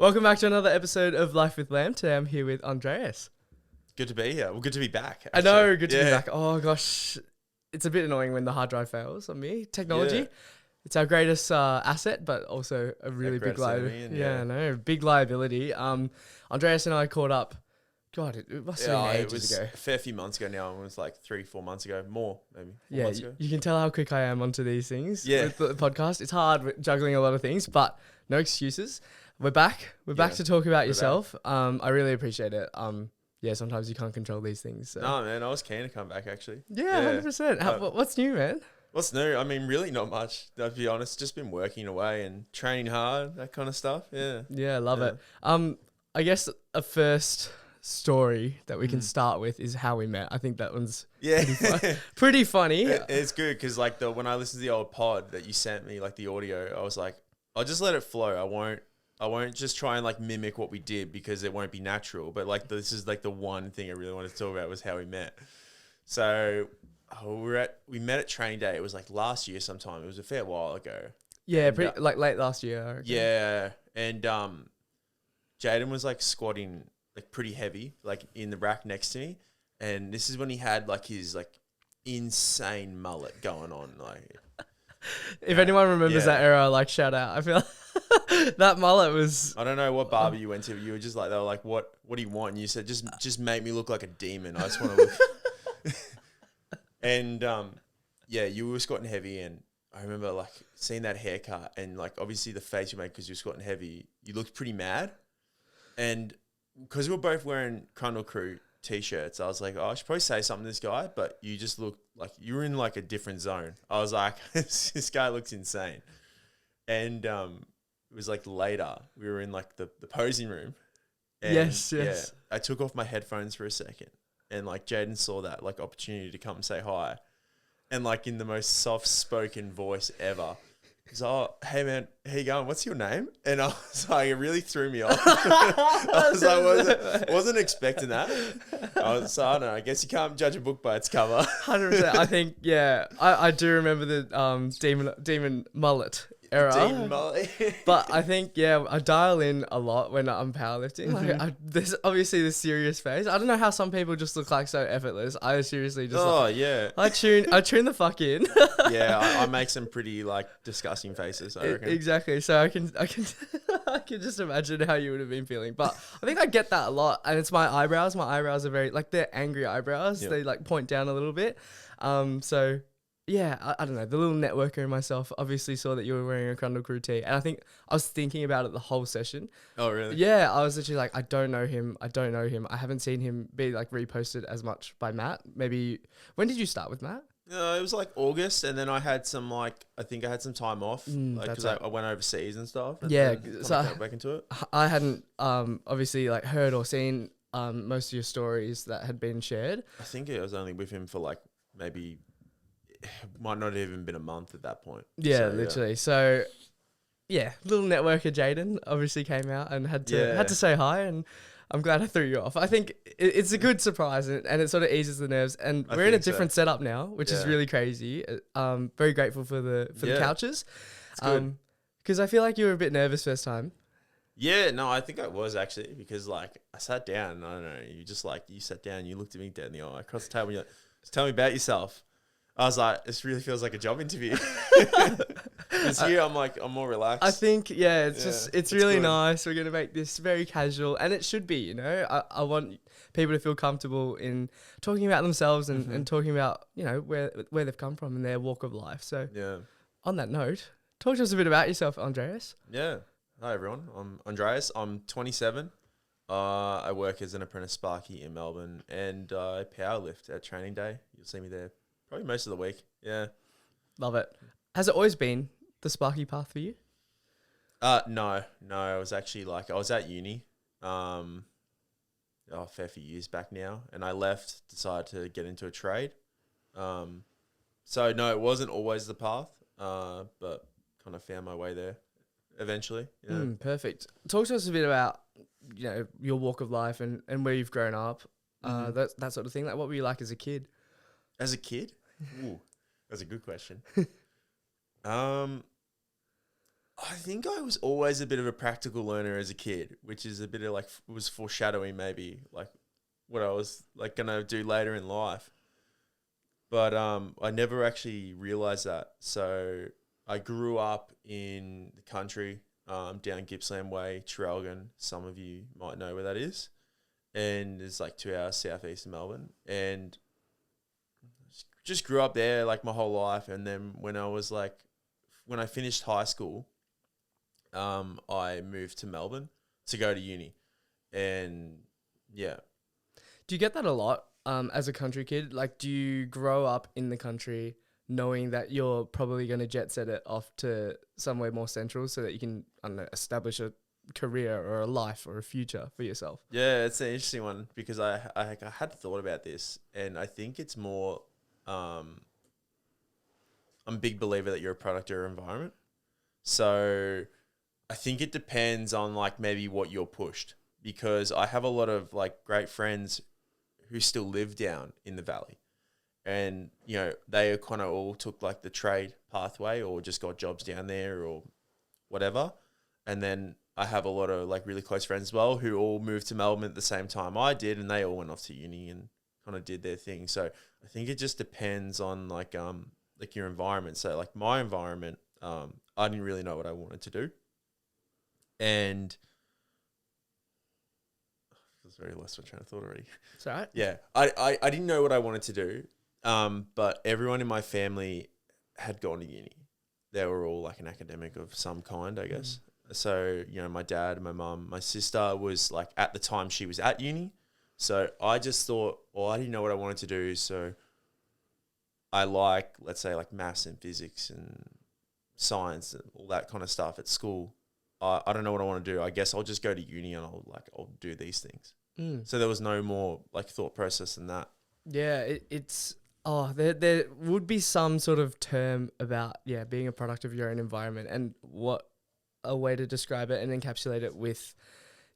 Welcome back to another episode of Life with Lamb. Today I'm here with Andreas. Good to be here. Well, good to be back. I know, good to be back. Oh gosh, it's a bit annoying when the hard drive fails on me. Technology, it's our greatest asset, but also a really big liability. Yeah, no, big liability. Andreas and I caught up. God, it must have been ages ago. A fair few months ago now. It was like 3-4 months ago. More, maybe. 4 months ago. You can tell how quick I am onto these things. Yeah. With the podcast. It's hard juggling a lot of things, but no excuses. We're back. We're back to talk about yourself. I really appreciate it. Sometimes you can't control these things. So. No, man, I was keen to come back, actually. Yeah, 100%. What's new, man? What's new? I mean, really not much, to be honest. Just been working away and training hard, that kind of stuff. Yeah. Yeah, love it. I guess a first story that we can start with is how we met. I think that one's pretty funny. It's good because when I listened to the old pod that you sent me, like the audio, I was like, I'll just let it flow. I won't just try and mimic what we did because it won't be natural. But this is the one thing I really wanted to talk about was how we met. So we met at training day. It was last year sometime. It was a fair while ago. Yeah, and, late last year. I reckon. Yeah, and Jaden was squatting pretty heavy in the rack next to me, and this is when he had his insane mullet going on. If anyone remembers that era, shout out. I feel that mullet was. I don't know what barber you went to. But you were just they were like, what do you want? And you said, just make me look like a demon. I just want to look. And you were squatting heavy, and I remember seeing that haircut and obviously the face you made because you were squatting heavy. You looked pretty mad, and because we were both wearing Crundle Crew t-shirts, I was like, I should probably say something to this guy, but you just looked like you were in a different zone. I was like, this guy looks insane. And it was later, we were in the posing room. And yes. Yeah, I took off my headphones for a second, and Jaden saw that opportunity to come and say hi. And in the most soft-spoken voice ever, he's like, oh, hey man, how you going? What's your name? And I was like, it really threw me off. I was wasn't expecting that. I don't know. I guess you can't judge a book by its cover. 100%. I think, I do remember the demon mullet era. Demon mullet. But I think, I dial in a lot when I'm powerlifting. There's obviously this serious phase. I don't know how some people just look so effortless. I seriously just I tune the fuck in. I make some pretty disgusting faces, I reckon. Exactly. So I can I can just imagine how you would have been feeling. But I think I get that a lot, and it's my eyebrows. My eyebrows are very they're angry eyebrows. Yep. They point down a little bit. So yeah, I don't know. The little networker in myself obviously saw that you were wearing a Crundle Crew tee, and I think I was thinking about it the whole session. Oh really? Yeah, I was literally I don't know him. I haven't seen him be reposted as much by Matt. Maybe when did you start with Matt? It was August, and then I had some I think I had some time off, because I went overseas and stuff. And so I got back into it. I hadn't obviously heard or seen most of your stories that had been shared. I think I was only with him for maybe might not have even been a month at that point. Yeah, so, literally. So yeah, little networker Jaden obviously came out and had to say hi, and I'm glad I threw you off. I think it's a good surprise, and it sort of eases the nerves. And we're in a different setup now, which is really crazy. Very grateful for the couches. Because I feel like you were a bit nervous first time. Yeah, no, I think I was actually, because I sat down, and I don't know, you just you sat down, you looked at me dead in the eye across the table, and you're like, just tell me about yourself. I was like, this really feels like a job interview. This year, I'm more relaxed. I think, it's really good. Nice. We're going to make this very casual, and it should be, I want people to feel comfortable in talking about themselves and talking about, where they've come from and their walk of life. So on that note, talk to us a bit about yourself, Andreas. Yeah. Hi, everyone. I'm Andreas. I'm 27. I work as an apprentice sparky in Melbourne, and I powerlift at training day. You'll see me there probably most of the week. Yeah. Love it. Has it always been the sparky path for you? No. I was actually I was at uni, a fair few years back now, and I left, decided to get into a trade. So no, it wasn't always the path, but kind of found my way there eventually. Yeah. Perfect. Talk to us a bit about, your walk of life and where you've grown up, that sort of thing. What were you like as a kid? As a kid? Ooh, that's a good question. I I think I was always a bit of a practical learner as a kid, which is a bit of like was foreshadowing maybe like what I was like gonna do later in life. But I never actually realized that. So I grew up in the country, down Gippsland Way, Traralgon. Some of you might know where that is, and it's like 2 hours southeast of Melbourne. And just grew up there like my whole life. And then when I finished high school, I moved to Melbourne to go to uni, and yeah. Do you get that a lot as a country kid? Like, do you grow up in the country knowing that you're probably going to jet set it off to somewhere more central so that you can, I don't know, establish a career or a life or a future for yourself? Yeah, it's an interesting one because I had thought about this, and I think it's more, I'm a big believer that you're a product of your environment. So I think it depends on like maybe what you're pushed, because I have a lot of like great friends who still live down in the valley, and you know they kind of all took like the trade pathway or just got jobs down there or whatever. And then I have a lot of like really close friends as well who all moved to Melbourne at the same time I did, and they all went off to uni and kind of did their thing. So I think it just depends on like your environment. So like my environment, I didn't really know what I wanted to do, and I was very lost my train of thought already. It's all right. Yeah, I didn't know what I wanted to do, but everyone in my family had gone to uni. They were all like an academic of some kind, I guess. So, you know, my dad, my mum, my sister was like, at the time she was at uni. So I just thought, well, I didn't know what I wanted to do. So I like, let's say like maths and physics and science and all that kind of stuff at school. I don't know what I want to do. I guess I'll just go to uni and I'll do these things. So there was no more like thought process than that. Yeah, there would be some sort of term about being a product of your own environment, and what a way to describe it and encapsulate it with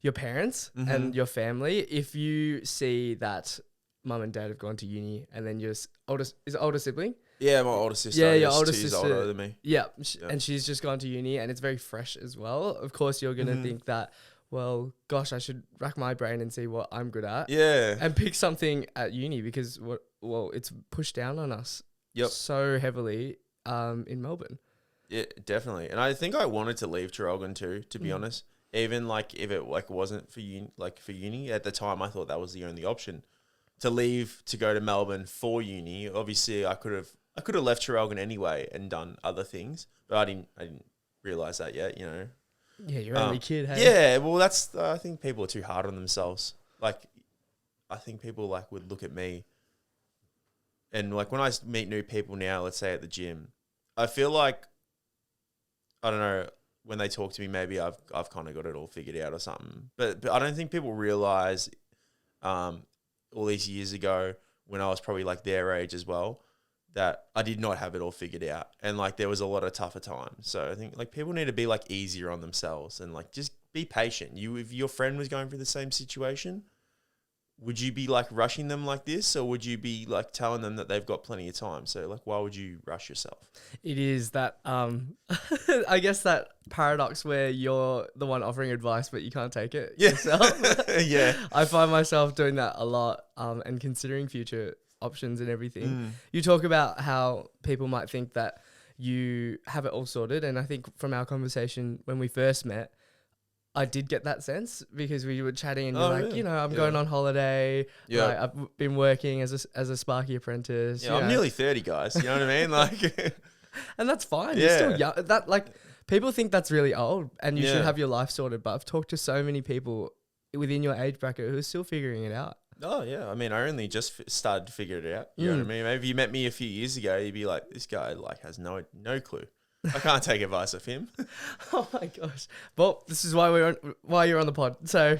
your parents and your family. If you see that mum and dad have gone to uni, and then your older sibling. Yeah, my older sister. Yeah, your older 2 years sister older than me. Yeah, and she's just gone to uni, and it's very fresh as well. Of course, you're gonna think that, well, gosh, I should rack my brain and see what I'm good at. Yeah, and pick something at uni, because it's pushed down on us so heavily in Melbourne. Yeah, definitely. And I think I wanted to leave Traralgon too, to be honest. Even like if it like wasn't for uni at the time, I thought that was the only option to leave to go to Melbourne for uni. Obviously, I could have left Traralgon anyway and done other things, but I didn't realize that yet. You know. Yeah, you're only a kid. Hey? Yeah, well, that's I think people are too hard on themselves. Like, I think people like would look at me, and like when I meet new people now, let's say at the gym, I feel like, I don't know, when they talk to me, maybe I've kind of got it all figured out or something. But I don't think people realize, all these years ago when I was probably like their age as well, that I did not have it all figured out, and like there was a lot of tougher times. So I think like people need to be like easier on themselves and like just be patient. If your friend was going through the same situation, would you be like rushing them like this, or would you be like telling them that they've got plenty of time? So like, why would you rush yourself? It is that I guess that paradox where you're the one offering advice but you can't take it yourself. Yeah, I find myself doing that a lot, and considering future options and everything. You talk about how people might think that you have it all sorted, and I think from our conversation when we first met, I did get that sense, because we were chatting and you're like, you know, I'm going on holiday. Yeah, like, I've been working as a Sparky apprentice. Yeah, I'm nearly 30, guys. You know what I mean? Like, and that's fine. You're still young. That like people think that's really old, and you should have your life sorted. But I've talked to so many people within your age bracket who are still figuring it out. Oh, yeah. I mean, I only just started to figure it out. You know what I mean? Maybe if you met me a few years ago, you'd be like, this guy like has no clue. I can't take advice of him. Oh, my gosh. Well, this is why you're on the pod. So,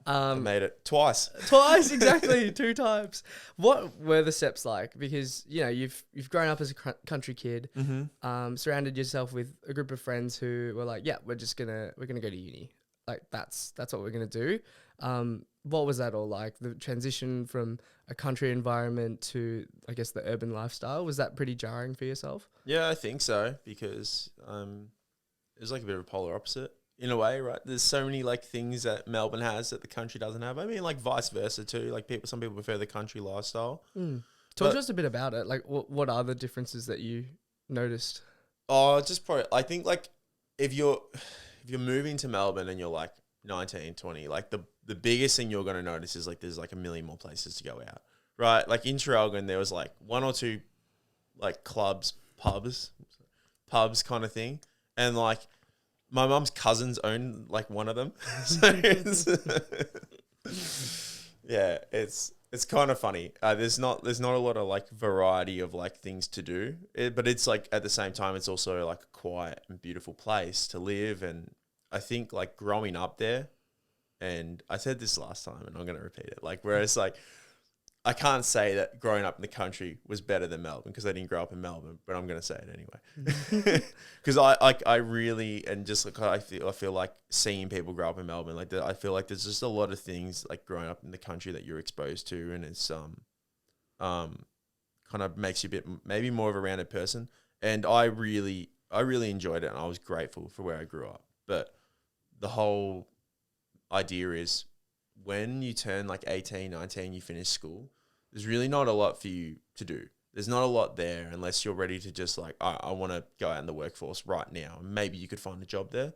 I made it twice. Twice, exactly. 2 times. What were the steps like? Because, you know, you've grown up as a country kid, surrounded yourself with a group of friends who were like, yeah, we're gonna go to uni. Like that's what we're gonna do. What was that all like? The transition from a country environment to, I guess, the urban lifestyle, was that pretty jarring for yourself? Yeah, I think so, because it's like a bit of a polar opposite in a way, right? There's so many like things that Melbourne has that the country doesn't have. I mean, like vice versa too. Like some people prefer the country lifestyle. Talk to us a bit about it. Like, what are the differences that you noticed? Oh, just probably, I think like if you're moving to Melbourne and you're like 19, 20, like the biggest thing you're going to notice is like there's like a million more places to go out, right? Like in Traralgon, there was like one or two like clubs, pubs kind of thing. And like my mum's cousins own like one of them. So yeah, it's kind of funny. There's not a lot of like variety of like things to do, but it's like at the same time, it's also like a quiet and beautiful place to live. And I think like growing up there, and I said this last time and I'm going to repeat it, like whereas like I can't say that growing up in the country was better than Melbourne because I didn't grow up in Melbourne, but I'm going to say it anyway. Because I really, and just like I feel like seeing people grow up in Melbourne, like I feel like there's just a lot of things like growing up in the country that you're exposed to, and it's kind of makes you a bit maybe more of a rounded person. And I really enjoyed it, and I was grateful for where I grew up. But the whole idea is when you turn like 18, 19, you finish school, there's really not a lot for you to do. There's not a lot there unless you're ready to just like, I want to go out in the workforce right now. Maybe you could find a job there.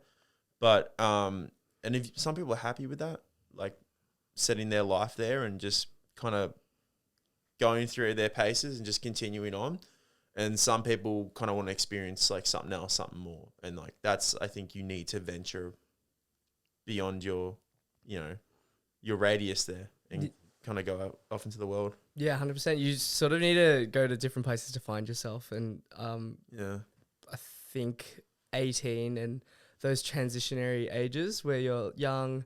But, and if some people are happy with that, like setting their life there and just kind of going through their paces and just continuing on. And some people kind of want to experience like something else, something more. And like, that's, I think you need to venture beyond your, your radius there and kind of go off into the world. Yeah, 100%. You sort of need to go to different places to find yourself. And I think 18 and those transitionary ages where you're young,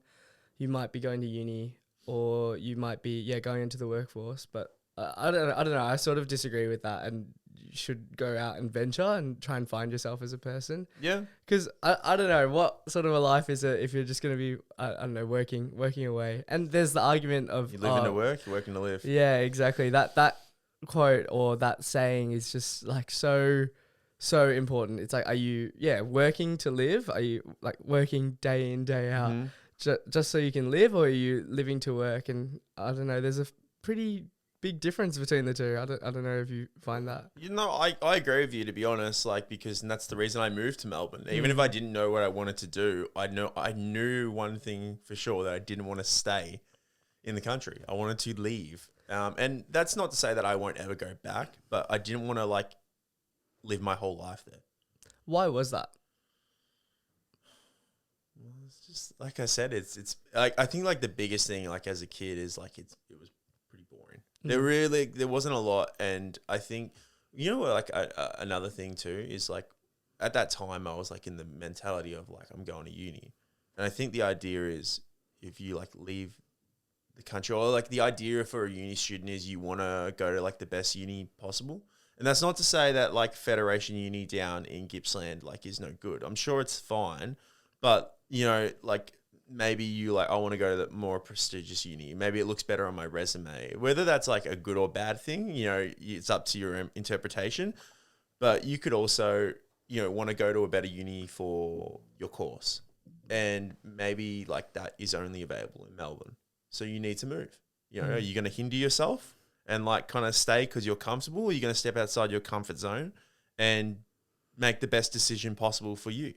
you might be going to uni or you might be going into the workforce. But I don't know. I sort of disagree with that, and you should go out and venture and try and find yourself as a person. Yeah. Because I don't know, what sort of a life is it if you're just going to be, I don't know, working away. And there's the argument of... You living to work, you're working to live. Yeah, exactly. That quote or that saying is just like so important. It's like, are you, working to live? Are you like working day in, day out just so you can live, or are you living to work? And I don't know, there's a pretty big difference between the two. I don't know if you find that. I agree with you, to be honest, like, because and that's the reason I moved to Melbourne. Even if I didn't know what I wanted to do, I knew one thing for sure, that I didn't want to stay in the country. I wanted to leave. And that's not to say that I won't ever go back, but I didn't want to like live my whole life there. Why was that? Well, it's just like I said, it's like, I think like the biggest thing like as a kid is like it was pretty boring. There wasn't a lot. And I think, like another thing too is like at that time I was like in the mentality of like, I'm going to uni. And I think the idea is if you like leave the country, or like the idea for a uni student is you want to go to like the best uni possible. And that's not to say that like Federation Uni down in Gippsland like is no good. I'm sure it's fine, but like maybe you like, I want to go to the more prestigious uni. Maybe it looks better on my resume. Whether that's like a good or bad thing, it's up to your interpretation. But you could also, want to go to a better uni for your course. And maybe like that is only available in Melbourne. So you need to move. Are you going to hinder yourself and like kind of stay because you're comfortable? Or are you going to step outside your comfort zone and make the best decision possible for you?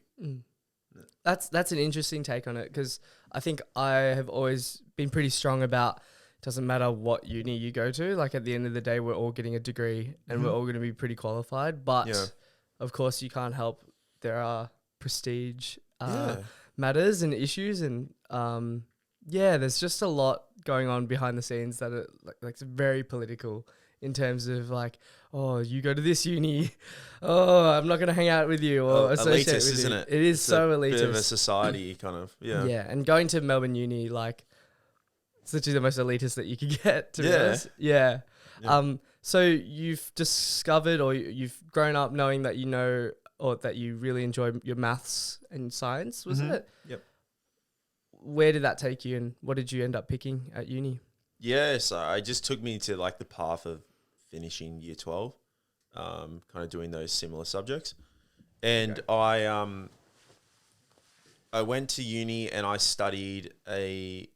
That's an interesting take on it, because I think I have always been pretty strong about it doesn't matter what uni you go to. Like at the end of the day, we're all getting a degree and we're all going to be pretty qualified. But of course, you can't help. There are prestige matters and issues, and there's just a lot going on behind the scenes that are like very political in terms of like, oh, you go to this uni, oh, I'm not going to hang out with you, or associate elitist, with isn't you. it? It is so elitist. Bit of a society kind of, Yeah, and going to Melbourne Uni, like, it's literally the most elitist that you could get, to be honest. Yeah. So you've discovered, or you've grown up knowing that or that you really enjoy your maths and science, was it? Yep. Where did that take you, and what did you end up picking at uni? Yeah, so it just took me to like the path of finishing year 12, kind of doing those similar subjects. And I I went to uni and I studied a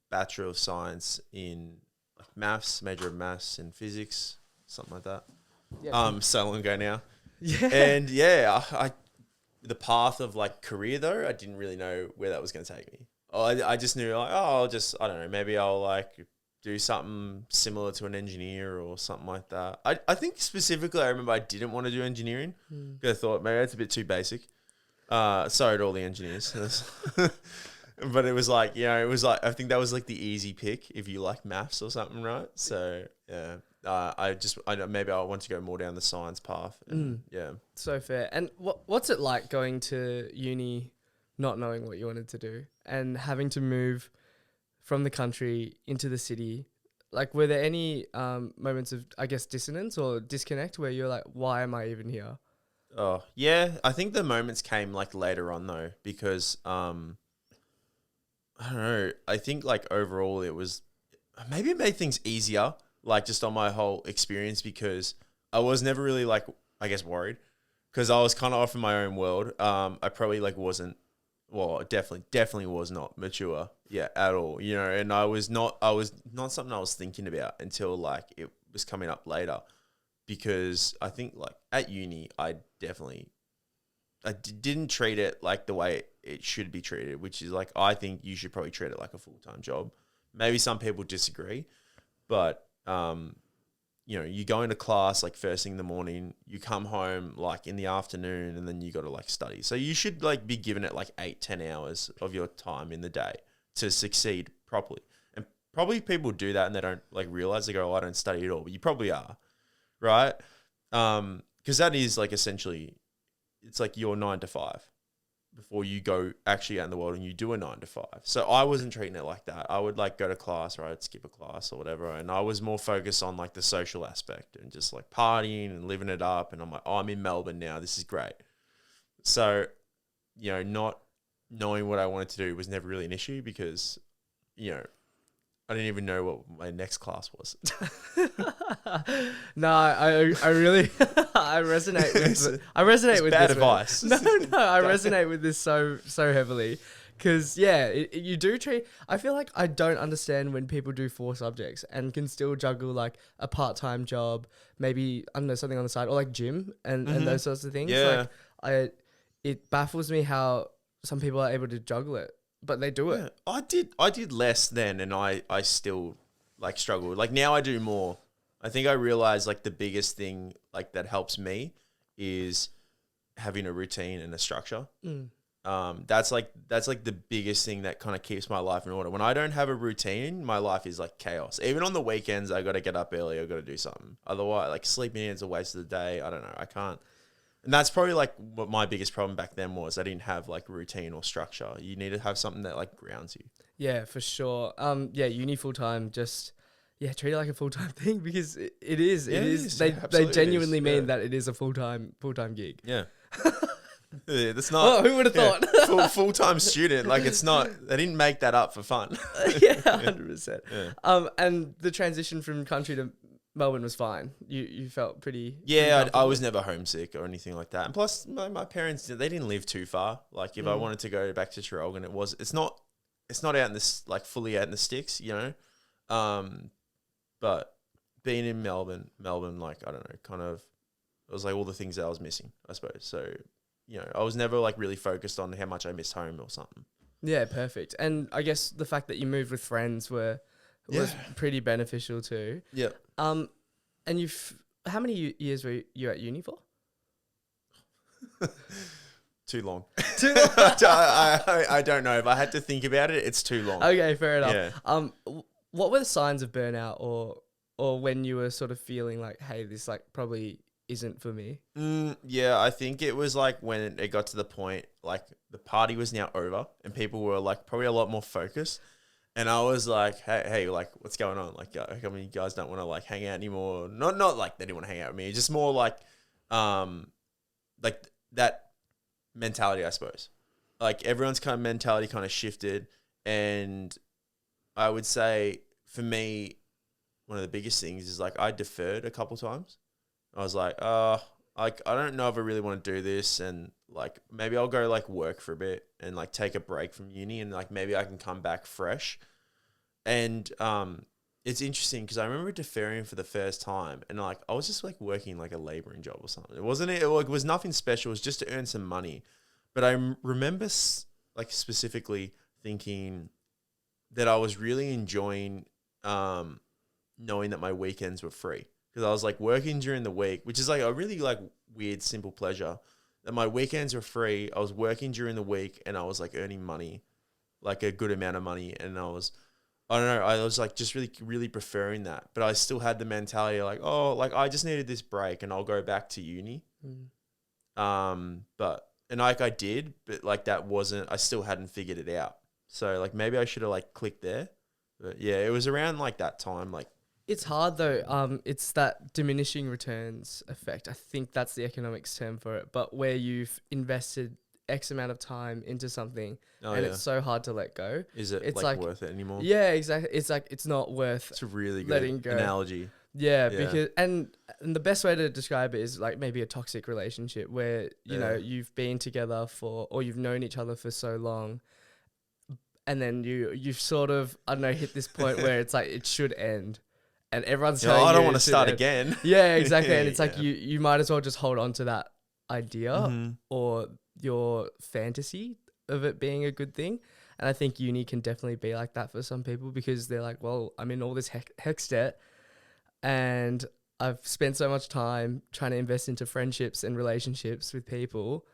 Bachelor of Science in like maths, major of maths and physics, something like that. Yeah. So long ago now. Yeah. And yeah, I the path of like career though, I didn't really know where that was going to take me. I just knew like, oh, I don't know, maybe I'll like do something similar to an engineer or something like that. I think specifically I remember I didn't want to do engineering because I thought maybe that's a bit too basic. Sorry to all the engineers. But it was like, it was like, I think that was like the easy pick if you like maths or something, right? So yeah, maybe I want to go more down the science path. And, yeah. So fair. And what's it like going to uni, not knowing what you wanted to do and having to move from the country into the city? Like, were there any moments of, I guess, dissonance or disconnect where you're like, why am I even here? Oh yeah, I think the moments came like later on though, because I don't know. I think like overall it was maybe it made things easier, like just on my whole experience because I was never really like I guess worried because I was kind of off in my own world. I probably like wasn't well, definitely was not mature, yeah, at all. And I was not something I was thinking about until like it was coming up later, because I think like at uni I didn't treat it like the way it should be treated, which is like I think you should probably treat it like a full-time job. Maybe some people disagree, but you go into class like first thing in the morning, you come home like in the afternoon, and then you got to like study. So you should like be given it like 8-10 hours of your time in the day to succeed properly. And probably people do that and they don't like realize, they go, oh, I don't study at all, but you probably are, right? Because that is like essentially, it's like your 9 to 5 before you go actually out in the world and you do a 9 to 5. So I wasn't treating it like that. I would like go to class or I'd skip a class or whatever. And I was more focused on like the social aspect and just like partying and living it up. And I'm like, oh, I'm in Melbourne now. This is great. So, not knowing what I wanted to do was never really an issue because, I didn't even know what my next class was. No, I really I resonate with with bad this advice. No, I resonate with this so heavily because you do treat. I feel like I don't understand when people do 4 subjects and can still juggle like a part-time job, maybe I don't know, something on the side, or like gym and those sorts of things. Yeah. Like it baffles me how some people are able to juggle it. But they do it. I did less then, and I still like struggled. Like now I do more. I think I realized like the biggest thing like that helps me is having a routine and a structure. That's like the biggest thing that kind of keeps my life in order. When I don't have a routine, my life is like chaos. Even on the weekends, I got to get up early. I got to do something. Otherwise, like sleeping in is a waste of the day. I don't know. I can't. And that's probably like what my biggest problem back then was. I didn't have like routine or structure. You need to have something that like grounds you. Yeah, for sure. Uni full time, just treat it like a full time thing because it is. Yeah, it is. They genuinely mean that it is a full time gig. Yeah. Yeah, that's not. Oh, who would have thought? Full time student, like it's not. They didn't make that up for fun. Yeah, 100%. Yeah. And the transition from country to Melbourne was fine. You felt pretty. Yeah, I was never homesick or anything like that. And plus, my parents, they didn't live too far. Like if I wanted to go back to Traralgon, it's not out in this like fully out in the sticks, But being in Melbourne, like I don't know, kind of, it was like all the things that I was missing, I suppose. So, I was never like really focused on how much I missed home or something. Yeah, perfect. And I guess the fact that you moved with friends was pretty beneficial too. Yeah. And how many years were you at uni for? Too long. I don't know. If I had to think about it, it's too long. Okay, fair enough. Yeah. What were the signs of burnout or when you were sort of feeling like, hey, this like probably isn't for me? Yeah, I think it was like when it got to the point like the party was now over and people were like probably a lot more focused. And I was like, hey, like, what's going on? Like, how come you guys don't want to like hang out anymore? Not like they didn't want to hang out with me. Just more like that mentality, I suppose. Like everyone's kind of mentality kind of shifted, and I would say for me, one of the biggest things is like I deferred a couple times. I was like, I don't know if I really want to do this, and like maybe I'll go like work for a bit and like take a break from uni, and like maybe I can come back fresh. And it's interesting because I remember deferring for the first time, and like I was just like working like a laboring job or something. It wasn't it, like, it was nothing special. It was just to earn some money. But I remember like specifically thinking that I was really enjoying knowing that my weekends were free, because I was like working during the week, which is like a really like weird simple pleasure, that my weekends were free. I was working during the week and I was like earning money, like a good amount of money, and I don't know, I was like just really really preferring that. But I still had the mentality like, oh, like I just needed this break and I'll go back to uni. But and like I did, but like that wasn't, I still hadn't figured it out. So like maybe I should have like clicked there. But yeah, it was around like that time. Like It's hard though. It's that diminishing returns effect. I think that's the economics term for it. But where you've invested X amount of time into something, and it's so hard to let go. Is it it's like worth it anymore? Yeah, exactly. It's like it's not worth. It's a really letting good go. analogy. Yeah, because and the best way to describe it is like maybe a toxic relationship where you know you've been together for, or you've known each other for so long, and then you've sort of, I don't know, hit this point where it's like it should end. And everyone's telling you, I don't want to start again. Yeah, exactly. And it's like you might as well just hold on to that idea or your fantasy of it being a good thing. And I think uni can definitely be like that for some people, because they're like, well, I'm in all this hex debt and I've spent so much time trying to invest into friendships and relationships with people.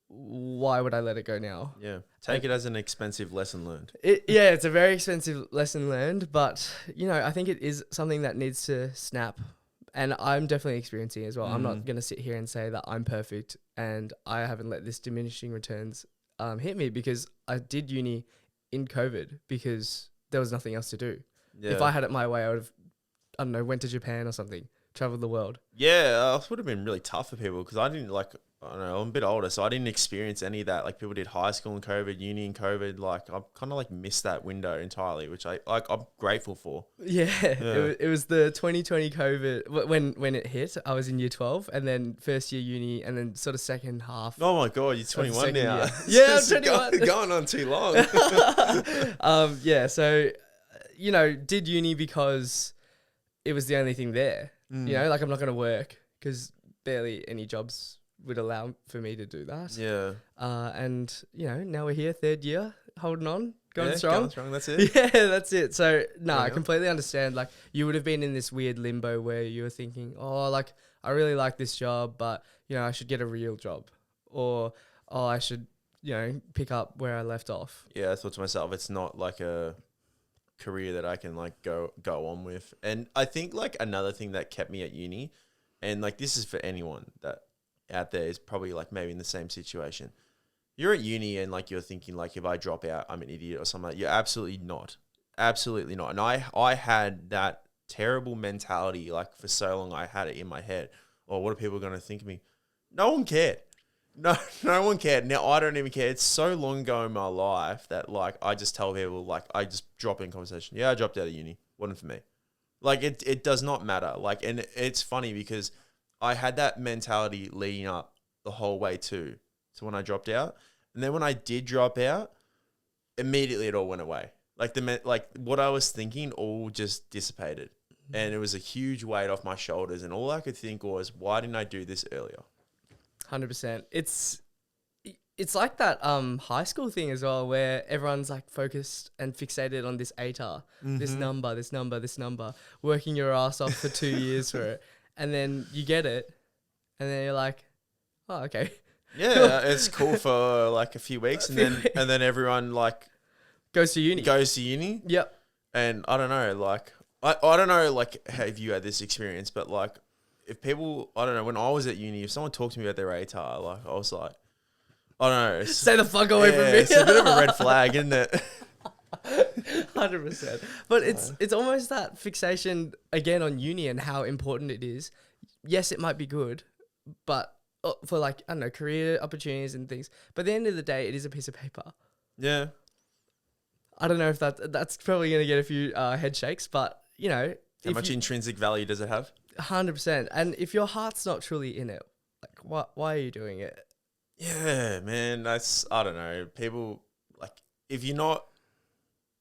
Why would I let it go now? Yeah. Take it as an expensive lesson learned. It's a very expensive lesson learned, but you know, I think it is something that needs to snap, and I'm definitely experiencing it as well. I'm not going to sit here and say that I'm perfect and I haven't let this diminishing returns hit me, because I did uni in COVID because there was nothing else to do. Yeah. If I had it my way, I would have, I don't know, went to Japan or something, traveled the world. Yeah, it would have been really tough for people because I didn't like, I don't know, I'm a bit older, so I didn't experience any of that. Like people did high school in COVID, uni in COVID. Like I kind of like missed that window entirely, which I'm grateful for. Yeah. It was the 2020 COVID when it hit. I was in year 12, and then first year uni, and then sort of second half. Oh my god, you're 21 now. Year. Yeah, I'm 21. Going on too long. Yeah. So, you know, did uni because it was the only thing there. You know, like I'm not going to work because barely any jobs would allow for me to do that. Yeah. And, you know, now we're here, third year, holding on, going strong. Going strong, that's it. Yeah, that's it. So, no, I completely understand. Like, you would have been in this weird limbo where you were thinking, oh, like, I really like this job, but, you know, I should get a real job. Or, oh, I should, you know, pick up where I left off. Yeah, I thought to myself, it's not like a career that I can, like, go on with. And I think, like, another thing that kept me at uni, and, like, this is for anyone that out there is probably like maybe in the same situation. You're at uni and like you're thinking like, if I drop out, I'm an idiot or something. You're absolutely not. Absolutely not. And I had that terrible mentality like for so long. I had it in my head. Oh, what are people going to think of me? No one cared. No one cared. Now I don't even care. It's so long ago in my life that like I just tell people, like I just drop in conversation. Yeah, I dropped out of uni. Wasn't for me. Like it does not matter. Like, and it's funny because I had that mentality leading up the whole way to when I dropped out. And then when I did drop out, immediately it all went away. Like what I was thinking all just dissipated. And it was a huge weight off my shoulders. And all I could think was, why didn't I do this earlier? 100%. It's like that high school thing as well, where everyone's like focused and fixated on this ATAR, this number, working your ass off for 2 years for it. And then you get it, and then you're like, oh, okay. Yeah, it's cool for like a few weeks, and then everyone like goes to uni. Yep. And I don't know, like I don't know, like have you had this experience, but like if people, I don't know, when I was at uni, if someone talked to me about their ATAR, like I was like, I don't know, stay the fuck away from me. It's a bit of a red flag, isn't it? 100%. But it's almost that fixation again on uni and how important it is. Yes, it might be good, but for like, I don't know, career opportunities and things. But at the end of the day, it is a piece of paper. Yeah. I don't know if that's probably going to get a few head shakes, but you know. How much intrinsic value does it have? 100%. And if your heart's not truly in it, like why are you doing it? Yeah, man. I don't know. People like if you're not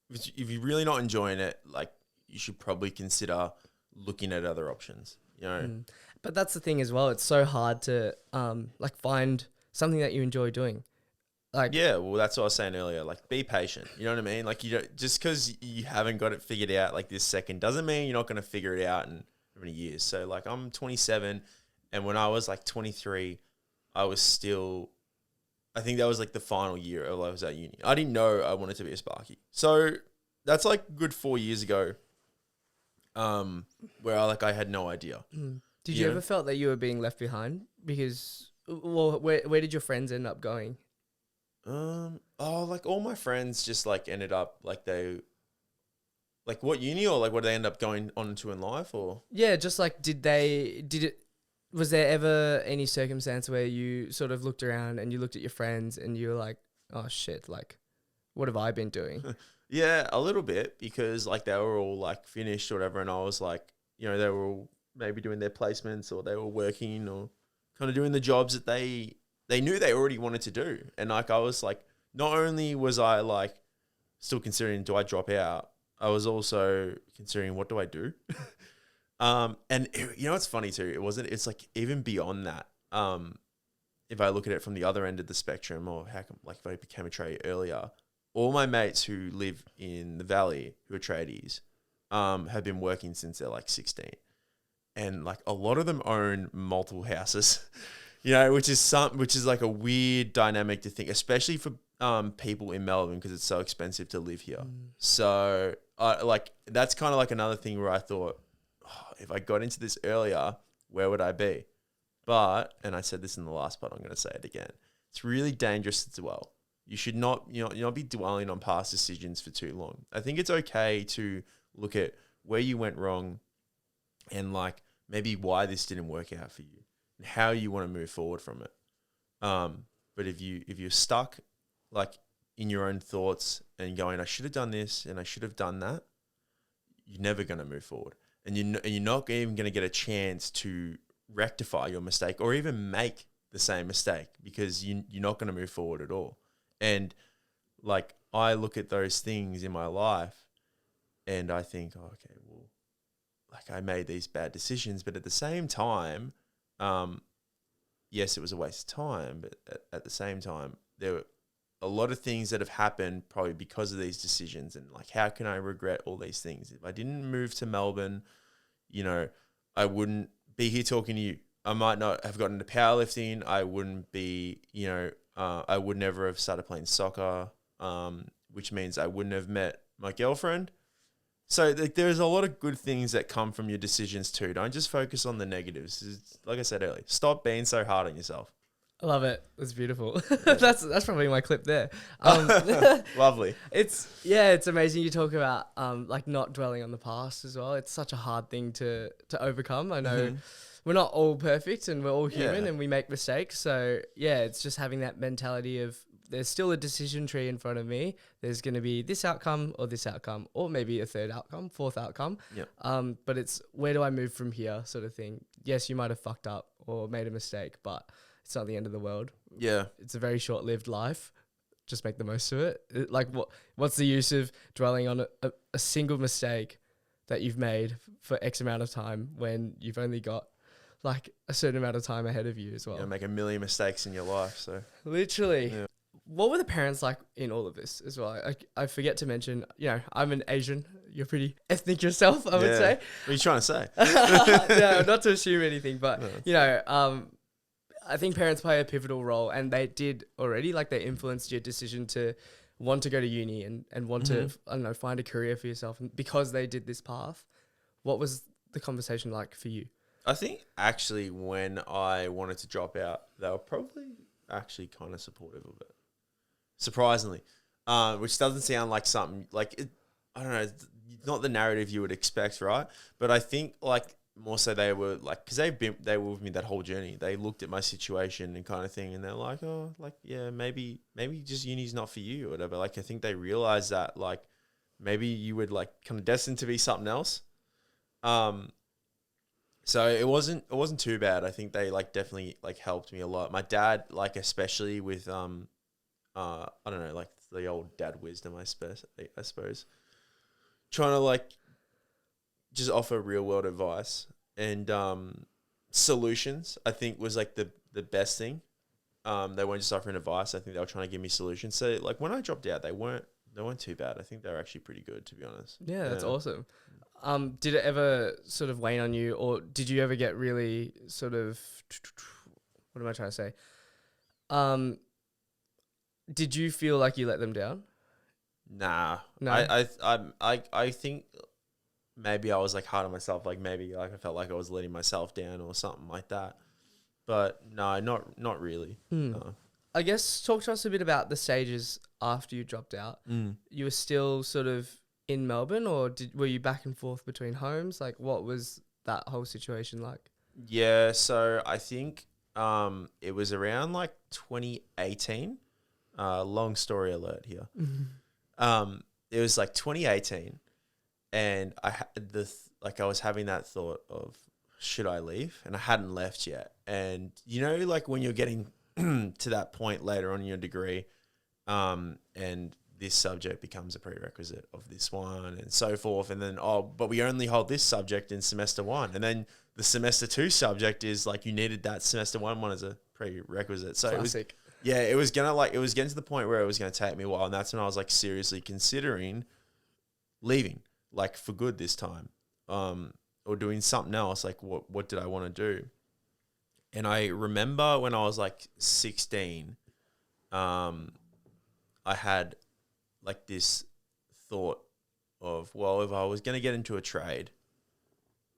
if you're really not enjoying it, like you should probably consider looking at other options. You know. But that's the thing as well. It's so hard to like find something that you enjoy doing. Like Yeah, well, that's what I was saying earlier. Like, be patient. You know what I mean? Like, you don't just because you haven't got it figured out like this second doesn't mean you're not going to figure it out in many years. So, like, I'm 27, and when I was like 23, I was still. I think that was like the final year I was at uni. I didn't know I wanted to be a Sparky. So that's like good 4 years ago. Where I had no idea. Did you ever felt that you were being left behind? Because, well, where did your friends end up going? Like all my friends just like ended up like like what uni or like what they end up going on to in life or? Yeah, just like was there ever any circumstance where you sort of looked around and you looked at your friends and you were like, oh shit, like what have I been doing? Yeah, a little bit because like they were all like finished or whatever and I was like, you know, they were all maybe doing their placements or they were working or kind of doing the jobs that they knew they already wanted to do. And like I was like, not only was I like still considering do I drop out, I was also considering what do I do? And you know, it's funny too. It's like even beyond that. If I look at it from the other end of the spectrum or how come, like if I became a tradie earlier, all my mates who live in the valley who are tradies, have been working since they're like 16. And like a lot of them own multiple houses, you know, which is like a weird dynamic to think, especially for people in Melbourne because it's so expensive to live here. So like that's kind of like another thing where I thought, oh, if I got into this earlier, where would I be? But, and I said this in the last part, I'm going to say it again. It's really dangerous as well. You should not, you not be dwelling on past decisions for too long. I think it's okay to look at where you went wrong and like maybe why this didn't work out for you and how you want to move forward from it. But if you're stuck like in your own thoughts and going, I should have done this and I should have done that, you're never going to move forward. And you're not even going to get a chance to rectify your mistake or even make the same mistake because you're not going to move forward at all. And like I look at those things in my life and I think, oh, okay, well, like I made these bad decisions, but at the same time, yes, it was a waste of time, but at the same time, there were a lot of things that have happened probably because of these decisions. And like, how can I regret all these things? If I didn't move to Melbourne, you know, I wouldn't be here talking to you. I might not have gotten into powerlifting. I wouldn't be, you know, I would never have started playing soccer, which means I wouldn't have met my girlfriend. So like, there's a lot of good things that come from your decisions too. Don't just focus on the negatives. Like I said earlier, stop being so hard on yourself. I love it. That's beautiful. That's probably my clip there. Lovely. It's amazing you talk about like not dwelling on the past as well. It's such a hard thing to overcome. I know we're not all perfect and we're all human and we make mistakes. So yeah, it's just having that mentality of there's still a decision tree in front of me. There's going to be this outcome or maybe a third outcome, fourth outcome. Yep. But it's where do I move from here sort of thing. Yes, you might have fucked up or made a mistake, but it's not the end of the world. Yeah. It's a very short-lived life. Just make the most of it. Like what's the use of dwelling on a single mistake that you've made for X amount of time when you've only got like a certain amount of time ahead of you as well. You make a million mistakes in your life. So literally. Yeah. What were the parents like in all of this as well? I forget to mention, you know, I'm an Asian. You're pretty ethnic yourself, I would say. What are you trying to say? No, not to assume anything, but, you know, I think parents play a pivotal role and they did already, like they influenced your decision to want to go to uni and want to, I don't know, find a career for yourself. And because they did this path, what was the conversation like for you? I think actually when I wanted to drop out, they were probably actually kind of supportive of it. Surprisingly, which doesn't sound like something like it, I don't know, not the narrative you would expect, right? But I think like more so they were like, because they were with me that whole journey. They looked at my situation and kind of thing, and they're like, oh, like yeah, maybe just uni's not for you or whatever. Like I think they realized that like maybe you would like kind of destined to be something else. So it wasn't too bad. I think they like definitely like helped me a lot. My dad, like especially with I don't know, like the old dad wisdom, I suppose. Trying to like just offer real world advice and solutions, I think was like the best thing. They weren't just offering advice. I think they were trying to give me solutions. So like when I dropped out, they weren't too bad. I think they were actually pretty good, to be honest. Yeah, that's awesome. Did it ever sort of wane on you, or did you ever get really sort of, what am I trying to say? Did you feel like you let them down? Nah. No. I think maybe I was like hard on myself. Like maybe like I felt like I was letting myself down or something like that. But no, not really. No. I guess talk to us a bit about the stages after you dropped out. You were still sort of in Melbourne, or were you back and forth between homes? Like, what was that whole situation like? Yeah, so I think it was around like 2018. Long story alert here. It was like 2018, and I I was having that thought of, should I leave? And I hadn't left yet. And you know, like when you're getting to that point later on in your degree, and this subject becomes a prerequisite of this one and so forth. And then, but we only hold this subject in semester one. And then the semester two subject is like, you needed that semester one as a prerequisite. So Classic. it was getting to the point where it was going to take me a while. And that's when I was like seriously considering leaving, like for good this time, or doing something else. Like what did I want to do? And I remember when I was like 16, I had like this thought of, well, if I was going to get into a trade,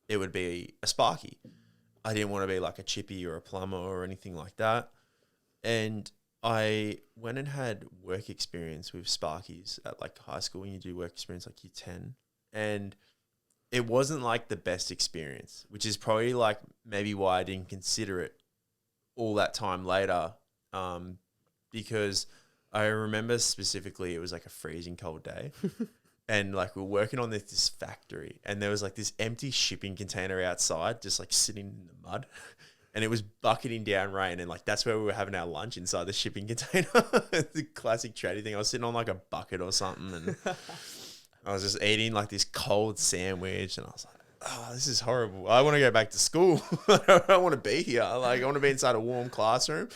it would be a sparky. I didn't want to be like a chippy or a plumber or anything like that. And I went and had work experience with sparkies at like high school, when you do work experience like year 10. And it wasn't like the best experience, which is probably like maybe why I didn't consider it all that time later. Because I remember specifically it was like a freezing cold day. And like we're working on this factory, and there was like this empty shipping container outside just like sitting in the mud. And it was bucketing down rain, and like that's where we were having our lunch, inside the shipping container. The classic tradie thing. I was sitting on like a bucket or something, and I was just eating like this cold sandwich, and I was like, oh, this is horrible. I want to go back to school. I don't want to be here. Like I want to be inside a warm classroom.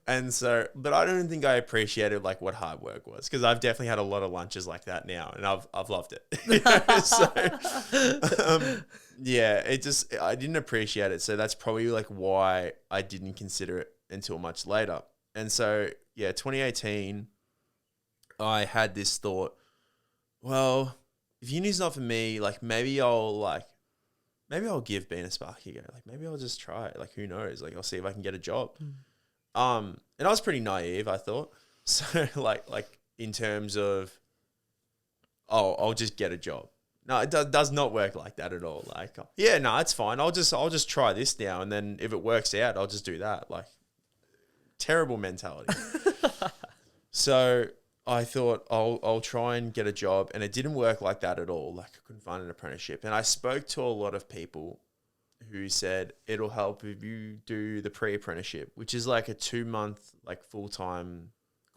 And so, but I don't think I appreciated like what hard work was, because I've definitely had a lot of lunches like that now, and I've loved it. So, yeah, I didn't appreciate it. So that's probably like why I didn't consider it until much later. And so, yeah, 2018, I had this thought, well, if uni's not for me, like maybe I'll give being a sparky a go. Like maybe I'll just try it. Like who knows? Like I'll see if I can get a job. And I was pretty naive, I thought. So like in terms of, I'll just get a job. No, it does not work like that at all. Like, yeah, no, it's fine. I'll just try this now, and then if it works out, I'll just do that. Like, terrible mentality. So I thought I'll try and get a job, and it didn't work like that at all. Like I couldn't find an apprenticeship, and I spoke to a lot of people who said it'll help if you do the pre-apprenticeship, which is like a 2-month like full-time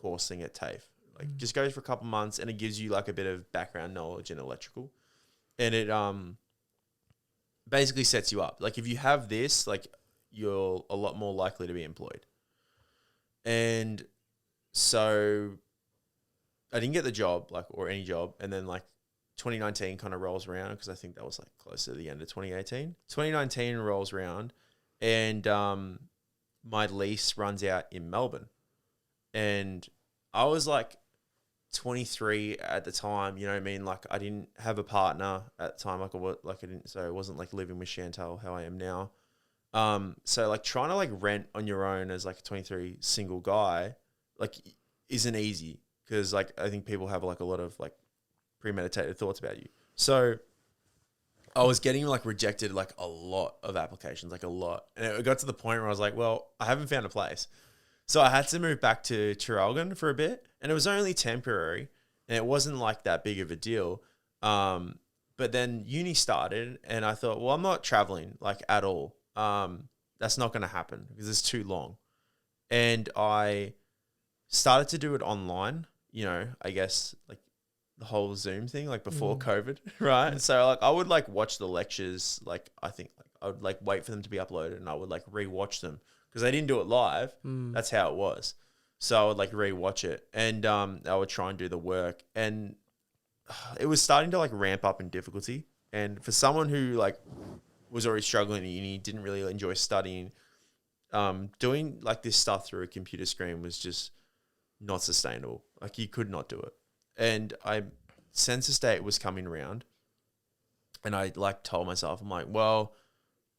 course thing at TAFE. Like just goes for a couple months, and it gives you like a bit of background knowledge in electrical, and it basically sets you up. Like if you have this, like you're a lot more likely to be employed. And so I didn't get the job, like, or any job, and then like 2019 kind of rolls around, because I think that was like close to the end of 2018. 2019 rolls around, and my lease runs out in Melbourne, and I was like 23 at the time. You know what I mean? Like I didn't have a partner at the time. So I wasn't like living with Chantal how I am now. So like trying to like rent on your own as like a 23 single guy, like isn't easy, because like I think people have like a lot of like premeditated thoughts about you. So I was getting like rejected like a lot of applications, like a lot. And it got to the point where I was like, well, I haven't found a place. So I had to move back to Traralgon for a but it was only temporary, and it wasn't like that big of a deal. But But then uni started and I thought, well, I'm not traveling like at all. That's not going to happen because it's too long. And I started to do it online, I guess like the whole Zoom thing, like before COVID, right? So like I would like watch the lectures, like I think like I would like wait for them to be uploaded and I would like rewatch them because they didn't do it live. That's how it was. So I would like rewatch it and I would try and do the work, and it was starting to like ramp up in difficulty. And for someone who like was already struggling at uni, didn't really enjoy studying, doing like this stuff through a computer screen was just not sustainable. Like you could not do it. And census date was coming around and I like told myself, I'm like, well,